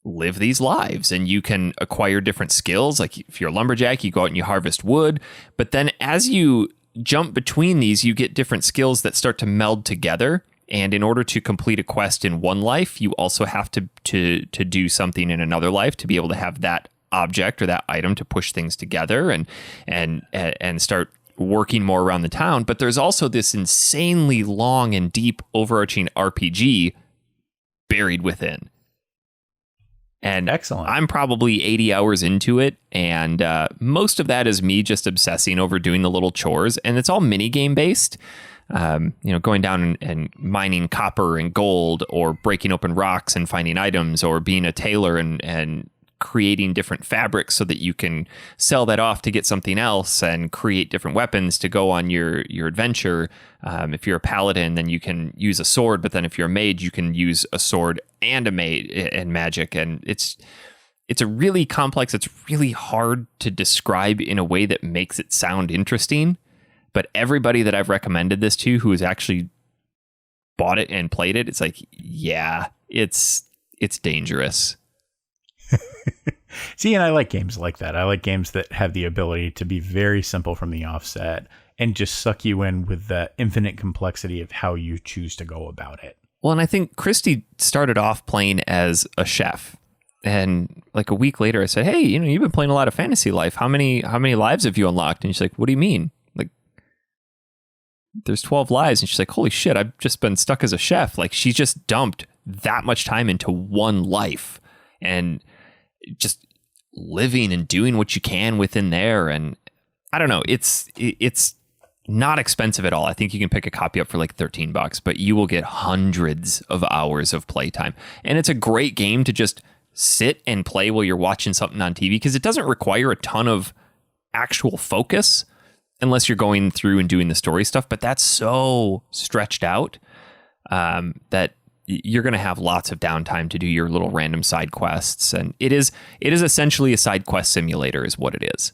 live these lives and you can acquire different skills. Like if you're a lumberjack, you go out and you harvest wood, but then as you jump between these, you get different skills that start to meld together. And in order to complete a quest in one life, you also have to do something in another life to be able to have that object or that item to push things together and start working more around the town. But there's also this insanely long and deep overarching RPG buried within. And excellent. I'm probably 80 hours into it, and most of that is me just obsessing over doing the little chores, and it's all mini game based. Going down and mining copper and gold, or breaking open rocks and finding items, or being a tailor and creating different fabrics so that you can sell that off to get something else and create different weapons to go on your adventure. If you're a paladin, then you can use a sword, but then if you're a mage, you can use a sword and a mage and magic. And it's a really complex, it's really hard to describe in a way that makes it sound interesting. But everybody that I've recommended this to who has actually bought it and played it, it's like, yeah, it's dangerous. See, and I like games like that. I like games that have the ability to be very simple from the offset and just suck you in with the infinite complexity of how you choose to go about it. Well, and I think Christy started off playing as a chef. And like a week later, I said, hey, you've been playing a lot of Fantasy Life. How many lives have you unlocked? And she's like, what do you mean? Like, there's 12 lives. And she's like, holy shit, I've just been stuck as a chef. Like, she just dumped that much time into one life and just living and doing what you can within there. And I don't know, it's not expensive at all. I think you can pick a copy up for like $13, but you will get hundreds of hours of playtime. And it's a great game to just sit and play while you're watching something on TV, because it doesn't require a ton of actual focus unless you're going through and doing the story stuff. But that's so stretched out that you're going to have lots of downtime to do your little random side quests. And it is essentially a side quest simulator is what it is.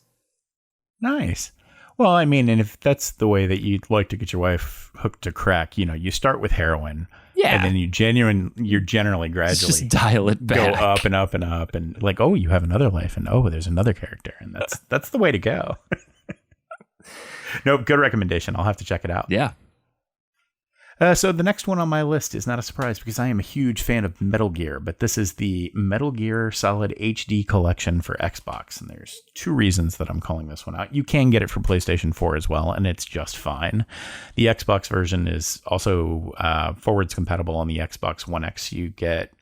Nice. Well, I mean, and if that's the way that you'd like to get your wife hooked to crack, you start with heroin. Yeah. And then you're generally gradually just dial it back. Go up and up and up, and like, oh, you have another life, and oh, there's another character, and that's the way to go. Nope, good recommendation. I'll have to check it out. Yeah. So the next one on my list is not a surprise because I am a huge fan of Metal Gear, but this is the Metal Gear Solid HD Collection for Xbox, and there's two reasons that I'm calling this one out. You can get it for PlayStation 4 as well, and it's just fine. The Xbox version is also forwards compatible on the Xbox One X. You get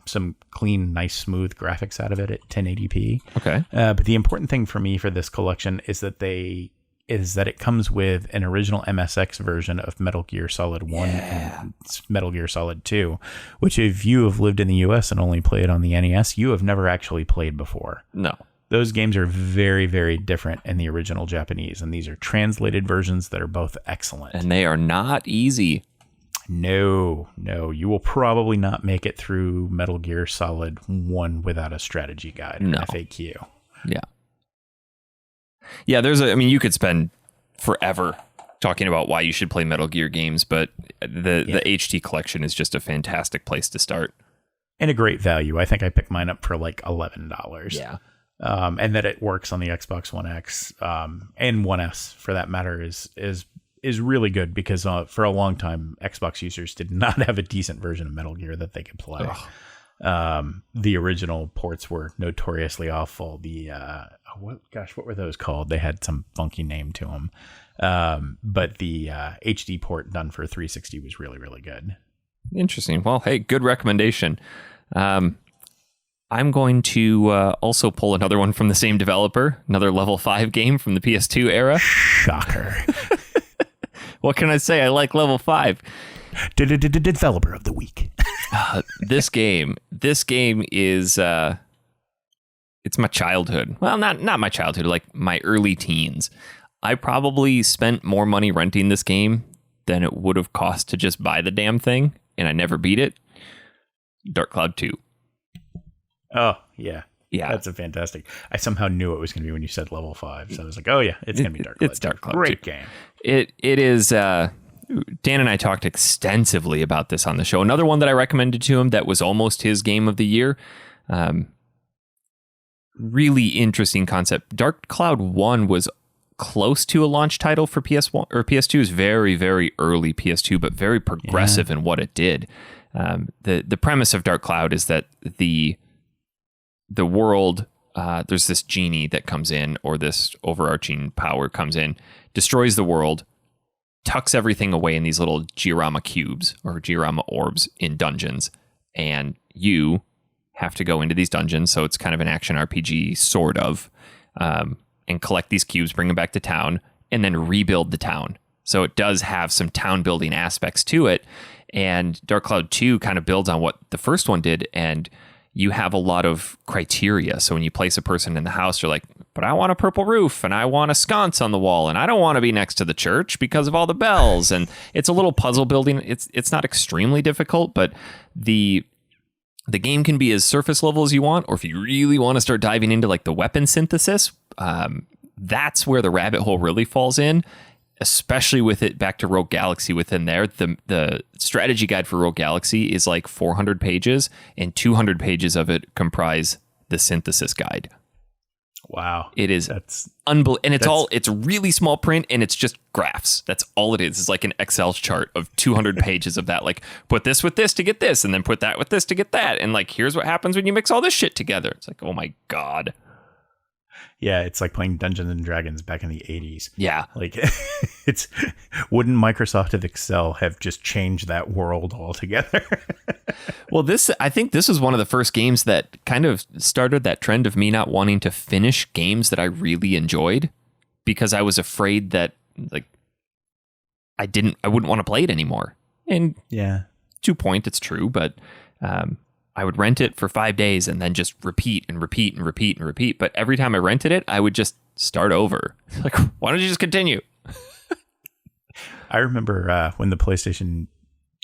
some clean, nice, smooth graphics out of it at 1080p. Okay. But the important thing for me for this collection is that it comes with an original MSX version of Metal Gear Solid 1 and Metal Gear Solid 2, which if you have lived in the US and only played on the NES, you have never actually played before. No. Those games are very, very different in the original Japanese, and these are translated versions that are both excellent. And they are not easy. No, you will probably not make it through Metal Gear Solid 1 without a strategy guide, an FAQ. Yeah. Yeah, you could spend forever talking about why you should play Metal Gear games, but the HD collection is just a fantastic place to start. And a great value. I think I picked mine up for like $11. Yeah. And that it works on the Xbox One X and One S for that matter is really good because for a long time Xbox users did not have a decent version of Metal Gear that they could play. The original ports were notoriously awful. What were those called? They had some funky name to them. But the HD port done for 360 was really, really good. Interesting. Well, hey, good recommendation. I'm going to also pull another one from the same developer, another level 5 game from the PS2 era. Shocker. What can I say? I like level 5. Developer of the week. This game is it's my childhood. Well, not my childhood, like my early teens. I probably spent more money renting this game than it would have cost to just buy the damn thing, and I never beat it. Dark Cloud 2. Oh, yeah. Yeah. That's a fantastic. I somehow knew it was going to be when you said level 5. So I was like, oh, yeah, it's going to be Dark Cloud. It's Dark Cloud. Great game. It is. Dan and I talked extensively about this on the show. Another one that I recommended to him that was almost his game of the year. Really interesting concept. Dark Cloud 1 was close to a launch title for PS1 or PS2 is very, very early PS2, but very progressive in what it did. The premise of Dark Cloud is that the world, there's this genie that comes in, or this overarching power comes in, destroys the world, tucks everything away in these little diorama cubes or diorama orbs in dungeons, and you have to go into these dungeons. So it's kind of an action RPG sort of, and collect these cubes, bring them back to town, and then rebuild the town. So it does have some town building aspects to it. And Dark Cloud 2 kind of builds on what the first one did. And you have a lot of criteria. So when you place a person in the house, you're like, but I want a purple roof and I want a sconce on the wall and I don't want to be next to the church because of all the bells. And it's a little puzzle building. It's not extremely difficult, but the game can be as surface level as you want, or if you really want to start diving into like the weapon synthesis, that's where the rabbit hole really falls in, especially with it back to Rogue Galaxy within there. The strategy guide for Rogue Galaxy is like 400 pages, and 200 pages of it comprise the synthesis guide. Wow. It is unbelievable. And it's really small print, and it's just graphs. That's all it is. It's like an Excel chart of 200 pages of that. Like, put this with this to get this, and then put that with this to get that. And like, here's what happens when you mix all this shit together. It's like, oh my God. Yeah, it's like playing Dungeons and Dragons back in the 80s. Yeah. Like, wouldn't Microsoft of Excel have just changed that world altogether? Well, I think this was one of the first games that kind of started that trend of me not wanting to finish games that I really enjoyed, because I was afraid that like I wouldn't want to play it anymore. And yeah, to point, it's true, but I would rent it for 5 days and then just repeat and repeat and repeat and repeat. But every time I rented it, I would just start over. Like, why don't you just continue? I remember when the PlayStation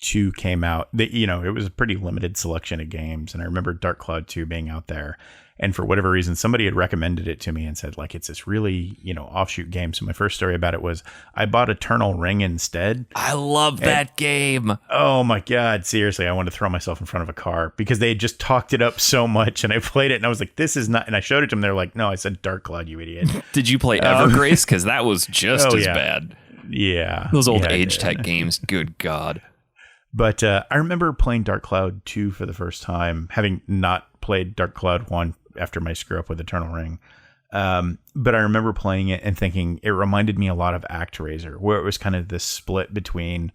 2 came out, it was a pretty limited selection of games. And I remember Dark Cloud 2 being out there. And for whatever reason, somebody had recommended it to me and said, like, it's this really, offshoot game. So my first story about it was I bought Eternal Ring instead. I love that game. Oh, my God. Seriously, I wanted to throw myself in front of a car because they had just talked it up so much. And I played it and I was like, this is not. And I showed it to them. They're like, no, I said Dark Cloud, you idiot. Did you play Evergrace? Because that was just as bad. Yeah. Those old Age Tech games. Good God. But I remember playing Dark Cloud 2 for the first time, having not played Dark Cloud 1 after my screw up with Eternal Ring. But I remember playing it and thinking it reminded me a lot of ActRaiser, where it was kind of this split between,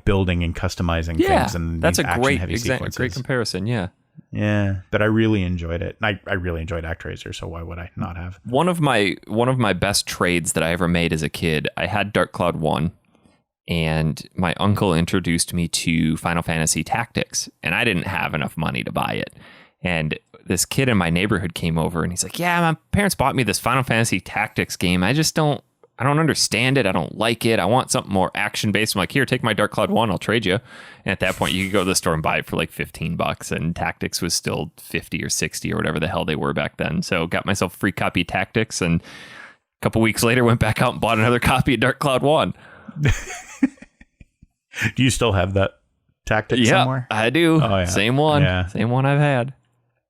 building and customizing things. And that's a great comparison. Yeah. Yeah. But I really enjoyed it. I really enjoyed ActRaiser. So why would I not have? One of my best trades that I ever made as a kid, I had Dark Cloud 1. And my uncle introduced me to Final Fantasy Tactics, and I didn't have enough money to buy it. And this kid in my neighborhood came over and he's like, yeah, my parents bought me this Final Fantasy Tactics game. I don't understand it. I don't like it. I want something more action based. I'm like, here, take my Dark Cloud 1. I'll trade you. And at that point, you could go to the store and buy it for like $15, and Tactics was still 50 or 60 or whatever the hell they were back then. So got myself a free copy of Tactics, and a couple weeks later went back out and bought another copy of Dark Cloud 1. Do you still have that Tactics somewhere? I do. Oh, yeah. Same one. Yeah. Same one I've had.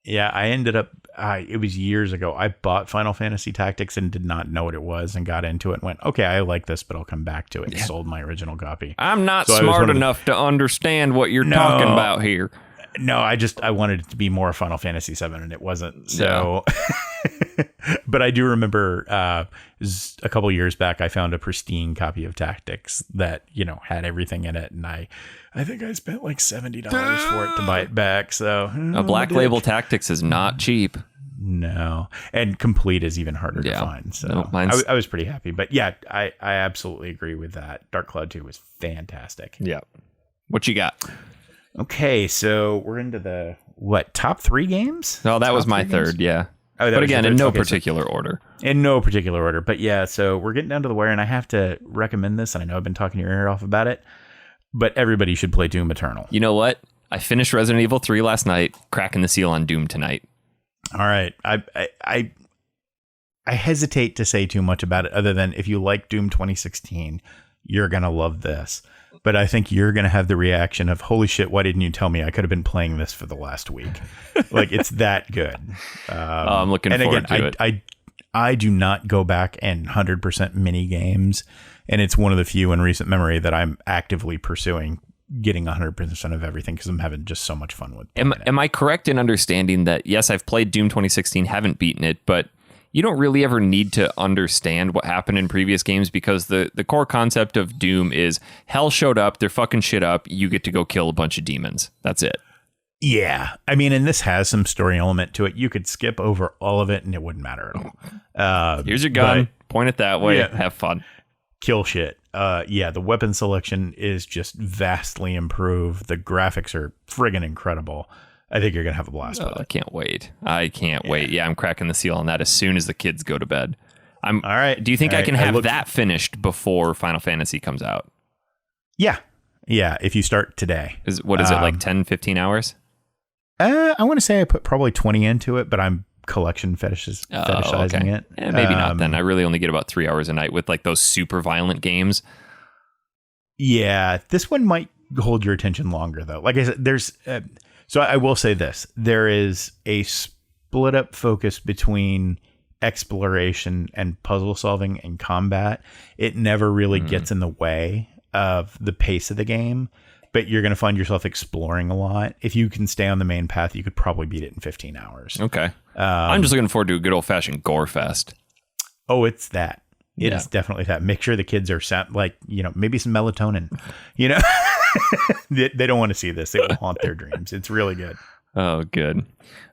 Yeah, I ended up, it was years ago, I bought Final Fantasy Tactics and did not know what it was and got into it and went, okay, I like this, but I'll come back to it. And sold my original copy. I'm not smart enough to understand what you're talking about here. No, I wanted it to be more Final Fantasy VII, and it wasn't. So, but I do remember a couple years back, I found a pristine copy of Tactics that had everything in it, and I think I spent like $70 for it to buy it back. So a Black Label Tactics is not cheap. No, and complete is even harder to find. So no, I was pretty happy, but yeah, I absolutely agree with that. Dark Cloud 2 was fantastic. Yeah. What you got? Okay, so we're into the top 3 games? No, that top was my third, games? Yeah. Oh, but again, in no particular order. In no particular order. But yeah, so we're getting down to the wire, and I have to recommend this, and I know I've been talking your ear off about it, but everybody should play Doom Eternal. You know what? I finished Resident Evil 3 last night, cracking the seal on Doom tonight. All right. I hesitate to say too much about it, other than if you like Doom 2016, you're going to love this. But I think you're going to have the reaction of, holy shit, why didn't you tell me? I could have been playing this for the last week. Like, it's that good. I'm looking forward to it. I do not go back and 100% mini games. And it's one of the few in recent memory that I'm actively pursuing getting 100% of everything because I'm having just so much fun with it. Am I correct in understanding that, yes, I've played Doom 2016, haven't beaten it, but you don't really ever need to understand what happened in previous games because the core concept of Doom is hell showed up, they're fucking shit up, you get to go kill a bunch of demons. That's it. Yeah. I mean, and this has some story element to it. You could skip over all of it and it wouldn't matter at all. Here's your gun, point it that way, have fun. Kill shit. Yeah, the weapon selection is just vastly improved. The graphics are friggin' incredible. I think you're going to have a blast with it. I can't wait. Wait. Yeah, I'm cracking the seal on that as soon as the kids go to bed. All right. Do you think I can have that finished before Final Fantasy comes out? Yeah. Yeah, if you start today. What is it, like 10, 15 hours? I want to say I put probably 20 into it, but I'm collection fetishizing it. Maybe not then. I really only get about 3 hours a night with like those super violent games. Yeah, this one might hold your attention longer, though. Like I said, there's... So I will say this. There is a split up focus between exploration and puzzle solving and combat. It never really gets in the way of the pace of the game, but you're going to find yourself exploring a lot. If you can stay on the main path, you could probably beat it in 15 hours. Okay. I'm just looking forward to a good old fashioned gore fest. Oh, it's that. It is definitely that. Make sure the kids are maybe some melatonin, They don't want to see this. It will haunt their dreams. It's really good. Oh, good.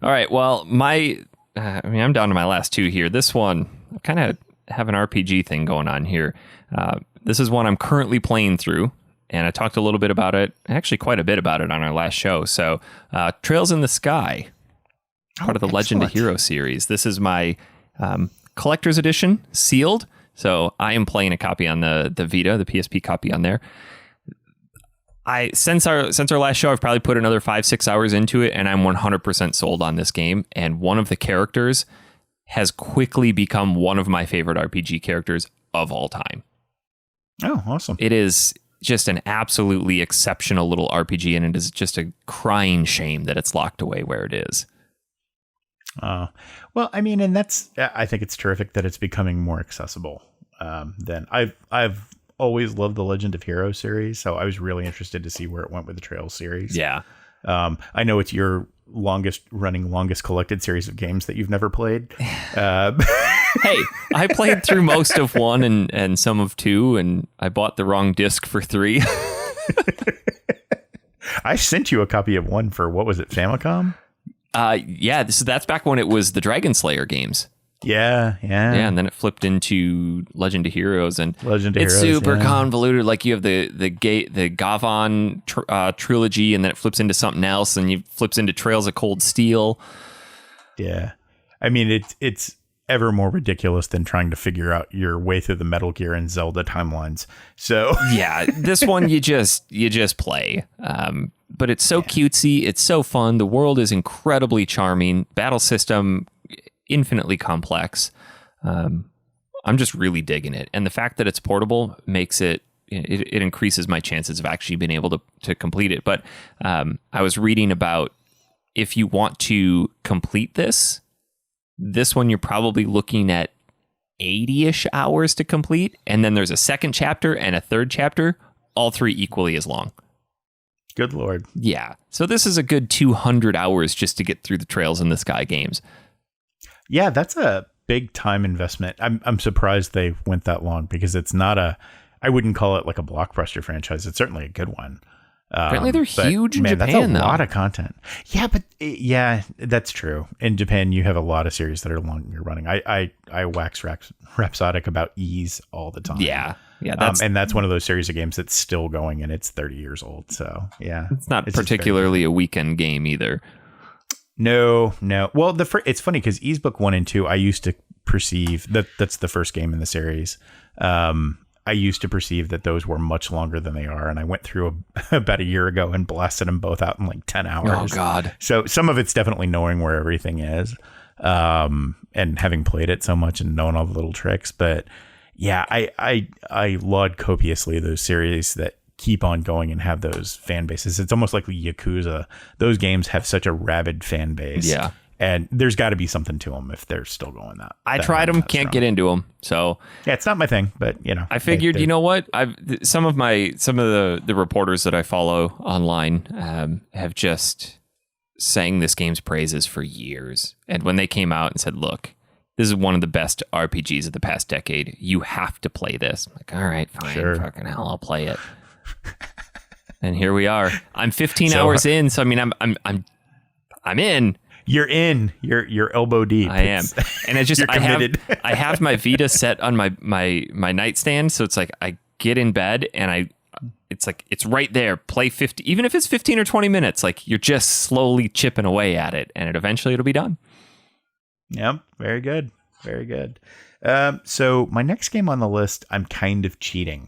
All right. Well, I'm down to my last 2 here. This one, I kind of have an RPG thing going on here. This is one I'm currently playing through, and I talked a little bit about it, actually quite a bit about it on our last show. So, Trails in the Sky, part of the Legend of Hero series. This is my collector's edition, sealed. So I am playing a copy on the Vita, the PSP copy on there. Since our last show, I've probably put another 5-6 hours into it, and I'm 100% sold on this game. And one of the characters has quickly become one of my favorite RPG characters of all time. Oh, awesome. It is just an absolutely exceptional little RPG, and it is just a crying shame that it's locked away where it is. Well, I mean, and I think it's terrific that it's becoming more accessible. Than I've always loved the Legend of Heroes series, so I was really interested to see where it went with the Trails series. Yeah. I know it's your longest collected series of games that you've never played. Hey, I played through most of 1 and some of 2, and I bought the wrong disc for 3. I sent you a copy of 1 for, what was it, Famicom? Yeah, that's back when it was the Dragon Slayer games. Yeah, and then it flipped into Legend of Heroes, and it's super convoluted. Like you have the Gavan trilogy, and then it flips into something else, and you flips into Trails of Cold Steel. Yeah, I mean it's ever more ridiculous than trying to figure out your way through the Metal Gear and Zelda timelines. So yeah, this one you just play. But it's so cutesy, it's so fun. The world is incredibly charming. Battle system infinitely complex. I'm just really digging it, and the fact that it's portable makes it increases my chances of actually being able to complete it. But I was reading about if you want to complete this one, you're probably looking at 80-ish hours to complete, and then there's a second chapter and a third chapter, all 3 equally as long. Good Lord. Yeah. So this is a good 200 hours just to get through the Trails in the Sky games. Yeah, that's a big time investment. I'm surprised they went that long because it's not I wouldn't call it like a blockbuster franchise. It's certainly a good one. Apparently they're huge in Japan, that's a though. lot of content. Yeah, but yeah, that's true. In Japan, you have a lot of series that are longer running. I wax rhapsodic about Ys all the time. Yeah. And that's one of those series of games that's still going, and it's 30 years old. So yeah, it's not particularly a weekend game either. No. Well, it's funny because Ys Book 1 and 2, I used to perceive that's the first game in the series. I used to perceive that those were much longer than they are. And I went through about a year ago and blasted them both out in like 10 hours. Oh, God. So some of it's definitely knowing where everything is and having played it so much and knowing all the little tricks. But yeah, I laud copiously those series that keep on going and have those fan bases. It's almost like Yakuza. Those games have such a rabid fan base. Yeah. And there's got to be something to them if they're still going that. I tried them, can't get into them. So yeah, it's not my thing, but I figured, you know what? Some of the reporters that I follow online have just sang this game's praises for years. And when they came out and said, "Look, this is one of the best RPGs of the past decade. You have to play this." I'm like, all right, fine, sure. Fucking hell, I'll play it. And here we are. I'm 15 hours in, so I mean, I'm in. You're in. You're elbow deep. I am, and it's just you're committed. I have my Vita set on my nightstand, so it's like I get in bed and it's right there. Play 50, even if it's 15 or 20 minutes. Like you're just slowly chipping away at it, and eventually it'll be done. Yep, very good, very good. So my next game on the list, I'm kind of cheating,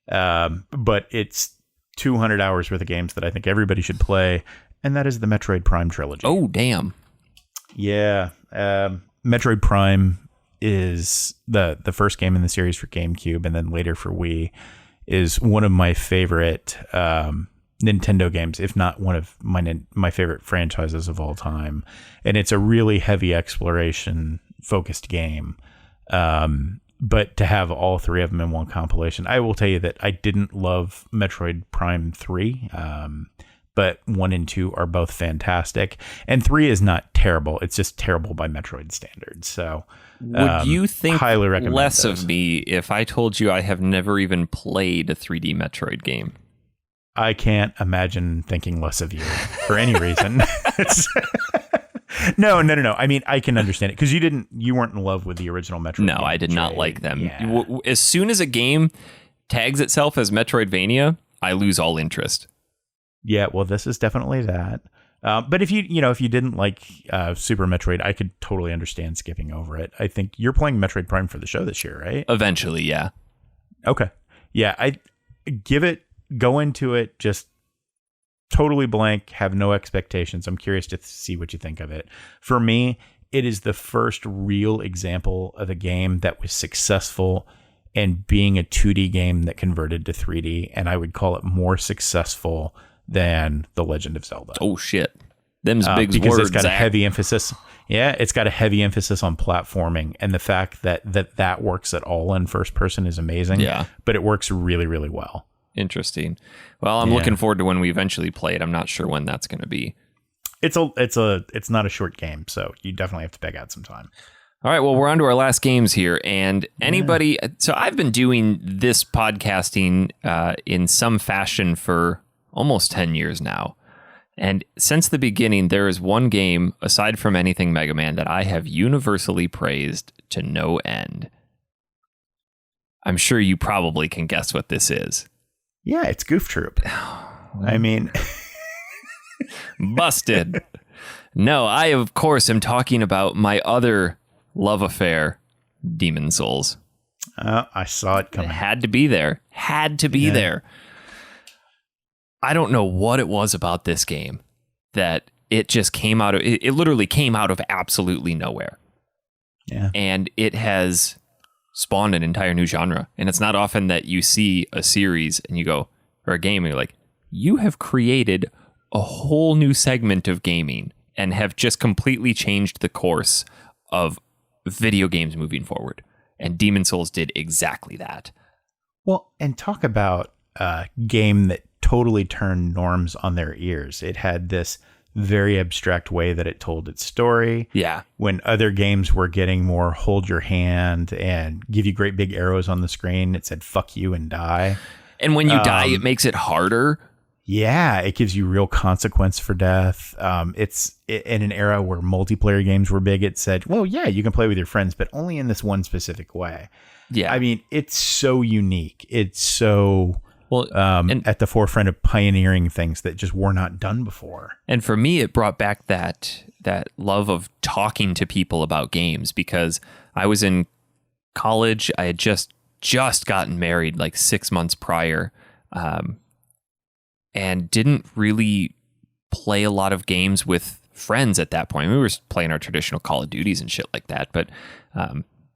but it's 200 hours worth of games that I think everybody should play, and that is the Metroid Prime trilogy. Oh, damn. Yeah. Metroid Prime is the first game in the series for GameCube and then later for Wii, is one of my favorite Nintendo games, if not one of my favorite franchises of all time. And it's a really heavy exploration focused game. But to have all three of them in one compilation, I will tell you that I didn't love Metroid Prime 3. But 1 and 2 are both fantastic. And 3 is not terrible. It's just terrible by Metroid standards. So would you think highly recommend less those. of me if I told you I have never even played a 3D Metroid game? I can't imagine thinking less of you for any reason. No. I mean, I can understand it because you weren't in love with the original Metroid. No, games, I did not right? like them. Yeah. As soon as a game tags itself as Metroidvania, I lose all interest. Yeah, well, this is definitely that. But if you didn't like Super Metroid, I could totally understand skipping over it. I think you're playing Metroid Prime for the show this year, right? Eventually, yeah. Okay. Yeah, I go into it just totally blank, have no expectations. I'm curious to see what you think of it. For me, it is the first real example of a game that was successful and being a 2D game that converted to 3D, and I would call it more successful than The Legend of Zelda. Oh shit, them's big because words. It's got Zack. a heavy emphasis. Yeah, it's got a heavy emphasis on platforming, and the fact that works at all in first person is amazing. Yeah, but it works really, really well. Interesting. Well, I'm looking forward to when we eventually play it. I'm not sure when that's going to be. It's not a short game, so you definitely have to peg out some time. All right, well, we're on to our last games here, and anybody. So I've been doing this podcasting in some fashion for almost 10 years now. And since the beginning, there is one game, aside from anything Mega Man, that I have universally praised to no end. I'm sure you probably can guess what this is. Yeah, it's Goof Troop. I mean... Busted. No, I, of course, am talking about my other love affair, Demon Souls. I saw it coming. It had to be there. Had to be there. I don't know what it was about this game that it just came out of, it literally came out of absolutely nowhere. Yeah. And it has spawned an entire new genre. And it's not often that you see a series and you go, or a game, and you're like, you have created a whole new segment of gaming and have just completely changed the course of video games moving forward. And Demon Souls did exactly that. Well, and talk about a game that totally turned norms on their ears. It had this very abstract way that it told its story. Yeah. When other games were getting more hold your hand and give you great big arrows on the screen, it said fuck you and die. And when you die, it makes it harder. Yeah, it gives you real consequence for death. It's in an era where multiplayer games were big. It said, well, yeah, you can play with your friends, but only in this one specific way. Yeah. I mean, it's so unique. It's so at the forefront of pioneering things that just were not done before. And for me, it brought back that love of talking to people about games, because I was in college. I had just gotten married like 6 months prior, and didn't really play a lot of games with friends at that point. We were playing our traditional Call of Duties and shit like that. But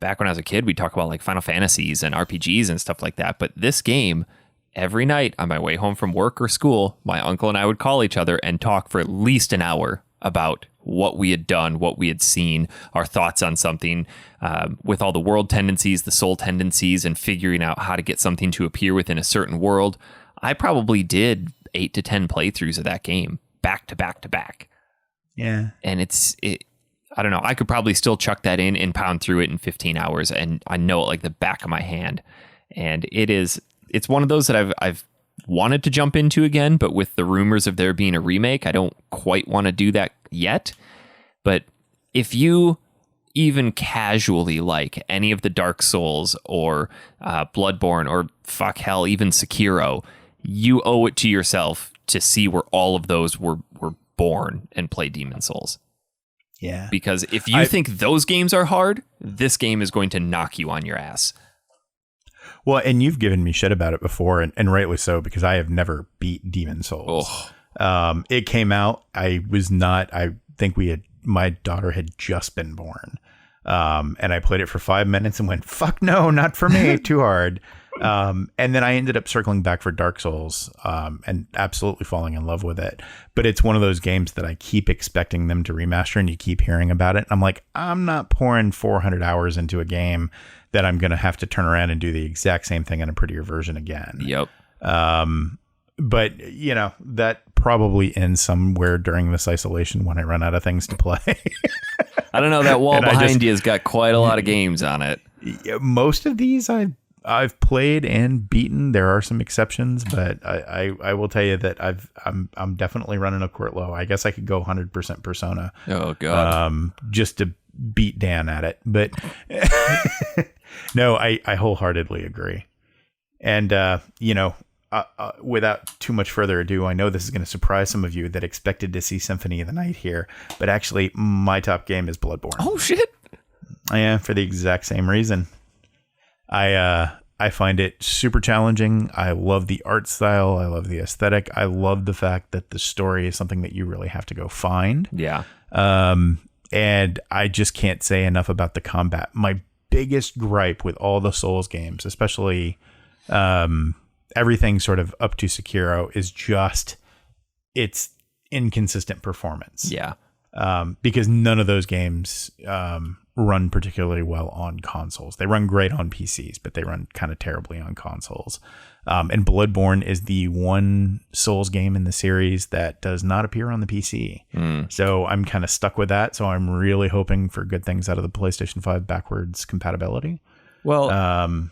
back when I was a kid, we'd talk about like Final Fantasies and RPGs and stuff like that. But this game, every night on my way home from work or school, my uncle and I would call each other and talk for at least an hour about what we had done, what we had seen, our thoughts on something, with all the world tendencies, the soul tendencies, and figuring out how to get something to appear within a certain world. I probably did 8 to 10 playthroughs of that game back to back to back. Yeah. And I don't know. I could probably still chuck that in and pound through it in 15 hours. And I know it like the back of my hand. And it's one of those that I've wanted to jump into again, but with the rumors of there being a remake, I don't quite want to do that yet. But if you even casually like any of the Dark Souls or Bloodborne or fuck hell, even Sekiro, you owe it to yourself to see where all of those were born and play Demon Souls. Yeah. Because if you think those games are hard, this game is going to knock you on your ass. Well, and you've given me shit about it before, and rightly so, because I have never beat Demon Souls. Oh. It came out. I think my daughter had just been born. And I played it for 5 minutes and went, fuck no, not for me, too hard. And then I ended up circling back for Dark Souls, and absolutely falling in love with it. But it's one of those games that I keep expecting them to remaster, and you keep hearing about it. I'm like, I'm not pouring 400 hours into a game that I'm going to have to turn around and do the exact same thing in a prettier version again. Yep. But, that probably ends somewhere during this isolation when I run out of things to play. I don't know. That wall behind you has got quite a lot of games on it. Most of these I've played and beaten. There are some exceptions, but I will tell you that I'm definitely running a quart low. I guess I could go 100% Persona. Oh God. Just to beat Dan at it. But no, I wholeheartedly agree. And without too much further ado, I know this is going to surprise some of you that expected to see Symphony of the Night here, but actually my top game is Bloodborne. Oh shit. Yeah, for the exact same reason. I find it super challenging. I love the art style. I love the aesthetic. I love the fact that the story is something that you really have to go find. Yeah. And I just can't say enough about the combat. My biggest gripe with all the Souls games, especially everything sort of up to Sekiro, is just its inconsistent performance. Yeah. Because none of those games run particularly well on consoles. They run great on PCs, but they run kind of terribly on consoles. And Bloodborne is the one Souls game in the series that does not appear on the PC. So I'm kind of stuck with that. So I'm really hoping for good things out of the PlayStation 5 backwards compatibility. Well,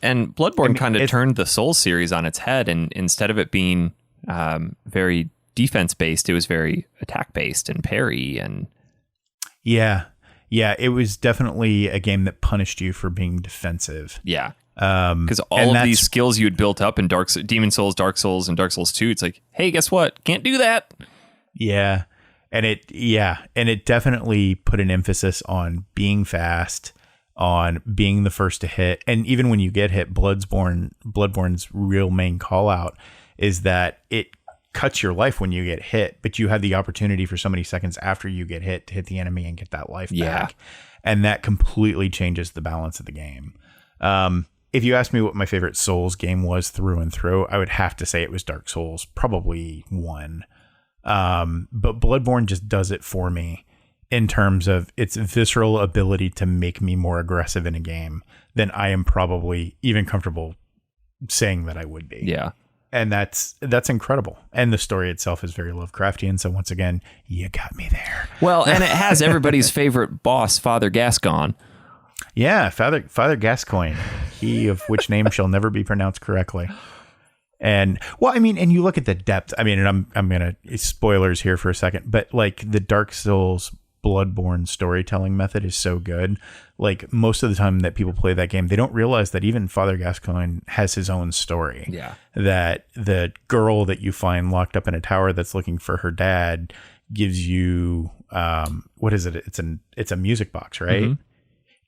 and Bloodborne kind of turned the Souls series on its head, and instead of it being very defense based, it was very attack based and parry and it was definitely a game that punished you for being defensive. Yeah. Because all of these skills you had built up in Demon Souls, Dark Souls, and Dark Souls 2, it's like, hey, guess what? Can't do that. Yeah. And it definitely put an emphasis on being fast, on being the first to hit. And even when you get hit, Bloodborne's real main call out is that it cuts your life when you get hit, but you have the opportunity for so many seconds after you get hit to hit the enemy and get that life back. And that completely changes the balance of the game. If you ask me what my favorite Souls game was through and through, I would have to say it was Dark Souls, probably 1. But Bloodborne just does it for me in terms of its visceral ability to make me more aggressive in a game than I am probably even comfortable saying that I would be. Yeah. And that's incredible. And the story itself is very Lovecraftian. So once again, you got me there. Well, and it has everybody's favorite boss, Father Gascon. Yeah, Father Gascoigne, he of which name shall never be pronounced correctly. And well, I mean, and you look at the depth. I mean, and I'm gonna spoilers here for a second, but like the Dark Souls Bloodborne storytelling method is so good. Like most of the time that people play that game, they don't realize that even Father Gascoigne has his own story. Yeah. That the girl that you find locked up in a tower that's looking for her dad gives you what is it? It's a music box, right? Mm-hmm.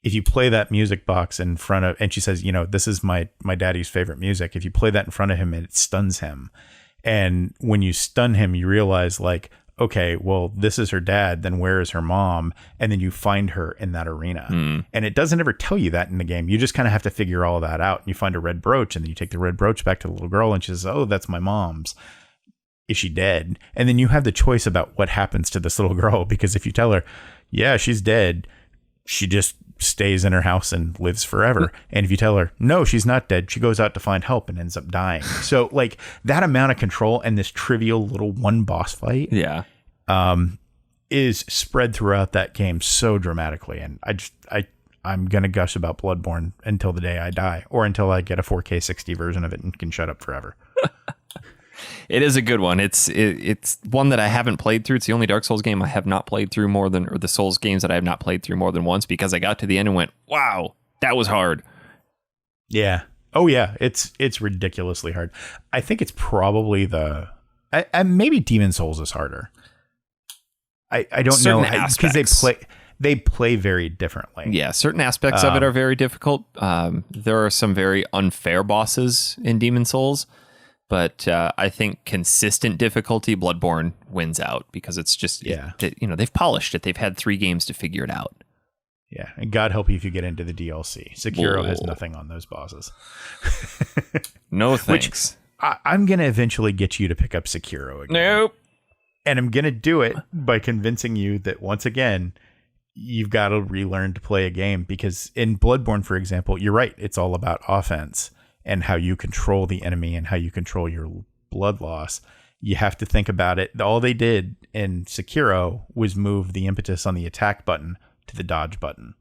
If you play that music box in front of, and she says, you know, this is my daddy's favorite music. If you play that in front of him, it stuns him. And when you stun him, you realize like, okay, well, this is her dad. Then where is her mom? And then you find her in that arena. And it doesn't ever tell you that in the game. You just kind of have to figure all that out. And you find a red brooch, and then you take the red brooch back to the little girl, and she says, oh, that's my mom's. Is she dead? And then you have the choice about what happens to this little girl, because if you tell her, yeah, she's dead, she just stays in her house and lives forever. And if you tell her, no, she's not dead, she goes out to find help and ends up dying. So like that amount of control and this trivial little one boss fight is spread throughout that game so dramatically. And I'm going to gush about Bloodborne until the day I die, or until I get a 4K 60 version of it and can shut up forever. It is a good one. It's one that I haven't played through. It's the only Dark Souls game I have not played through more than, or the Souls games that I have not played through more than once, because I got to the end and went, wow, that was hard. Yeah. Oh yeah. It's ridiculously hard. I think it's probably maybe Demon Souls is harder. I don't know, because they play very differently. Yeah. Certain aspects of it are very difficult. There are some very unfair bosses in Demon Souls. But I think consistent difficulty, Bloodborne wins out, because it's just, they've polished it. They've had 3 games to figure it out. Yeah, and God help you if you get into the DLC. Sekiro has nothing on those bosses. No thanks. I'm going to eventually get you to pick up Sekiro again. Nope. And I'm going to do it by convincing you that, once again, you've got to relearn to play a game. Because in Bloodborne, for example, you're right, it's all about offense and how you control the enemy and how you control your blood loss. You have to think about it. All they did in Sekiro was move the impetus on the attack button to the dodge button.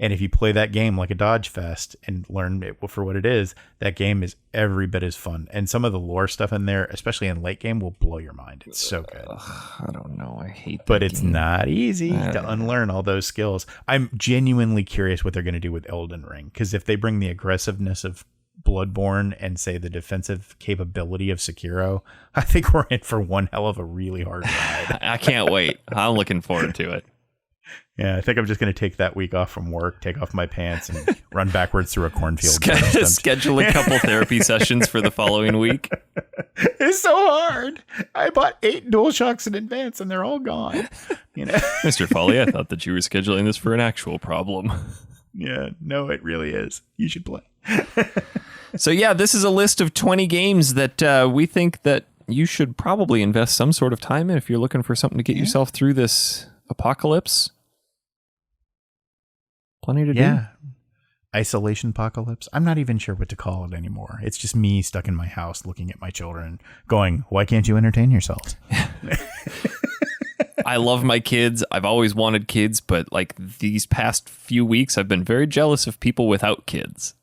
And if you play that game like a dodge fest and learn it for what it is, that game is every bit as fun. And some of the lore stuff in there, especially in late game, will blow your mind. It's so good. I don't know. I hate that. But it's not easy to unlearn all those skills. I'm genuinely curious what they're going to do with Elden Ring, because if they bring the aggressiveness of Bloodborne and say the defensive capability of Sekiro, I think we're in for one hell of a really hard ride. I can't wait. I'm looking forward to it. Yeah, I think I'm just going to take that week off from work, take off my pants, and run backwards through a cornfield. Schedule a couple therapy sessions for the following week. It's so hard. I bought 8 DualShocks in advance, and they're all gone. Mr. Foley, I thought that you were scheduling this for an actual problem. Yeah, no, it really is. You should play. So yeah, this is a list of 20 games that we think that you should probably invest some sort of time in if you're looking for something to get yourself through this apocalypse. Plenty to do. Isolation apocalypse. I'm not even sure what to call it anymore. It's just me stuck in my house looking at my children going, why can't you entertain yourselves? I love my kids. I've always wanted kids, but like these past few weeks, I've been very jealous of people without kids.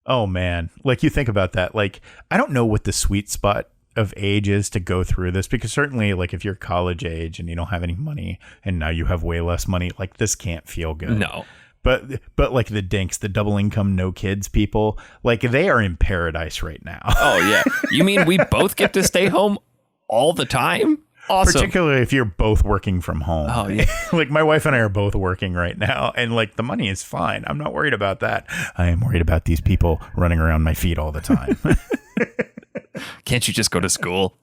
Oh man. Like you think about that. Like, I don't know what the sweet spot of age is to go through this, because certainly like if you're college age and you don't have any money and now you have way less money, like this can't feel good. No. But like the dinks, the double income, no kids people, like they are in paradise right now. Oh yeah. You mean we both get to stay home all the time? Awesome. Particularly if you're both working from home. Oh, yeah. Like my wife and I are both working right now, and like the money is fine. I'm not worried about that. I am worried about these people running around my feet all the time. Can't you just go to school?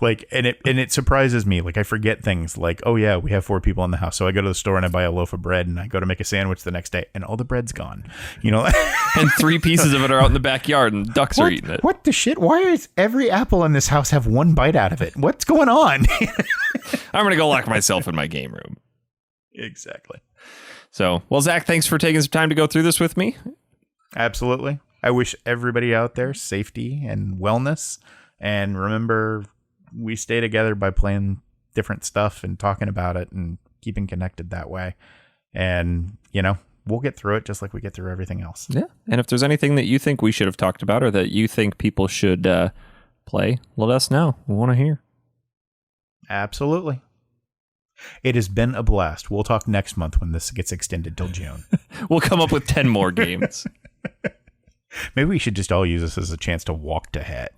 Like, and it surprises me. Like I forget things like, oh yeah, we have 4 people in the house. So I go to the store and I buy a loaf of bread and I go to make a sandwich the next day and all the bread's gone, and 3 pieces of it are out in the backyard and ducks are eating it. What the shit? Why is every apple in this house have 1 bite out of it? What's going on? I'm going to go lock myself in my game room. Exactly. So, well, Zach, thanks for taking some time to go through this with me. Absolutely. I wish everybody out there safety and wellness. And remember, we stay together by playing different stuff and talking about it and keeping connected that way. And, we'll get through it just like we get through everything else. Yeah. And if there's anything that you think we should have talked about or that you think people should play, let us know. We want to hear. Absolutely. It has been a blast. We'll talk next month when this gets extended till June. We'll come up with 10 more games. Maybe we should just all use this as a chance to walk to Het.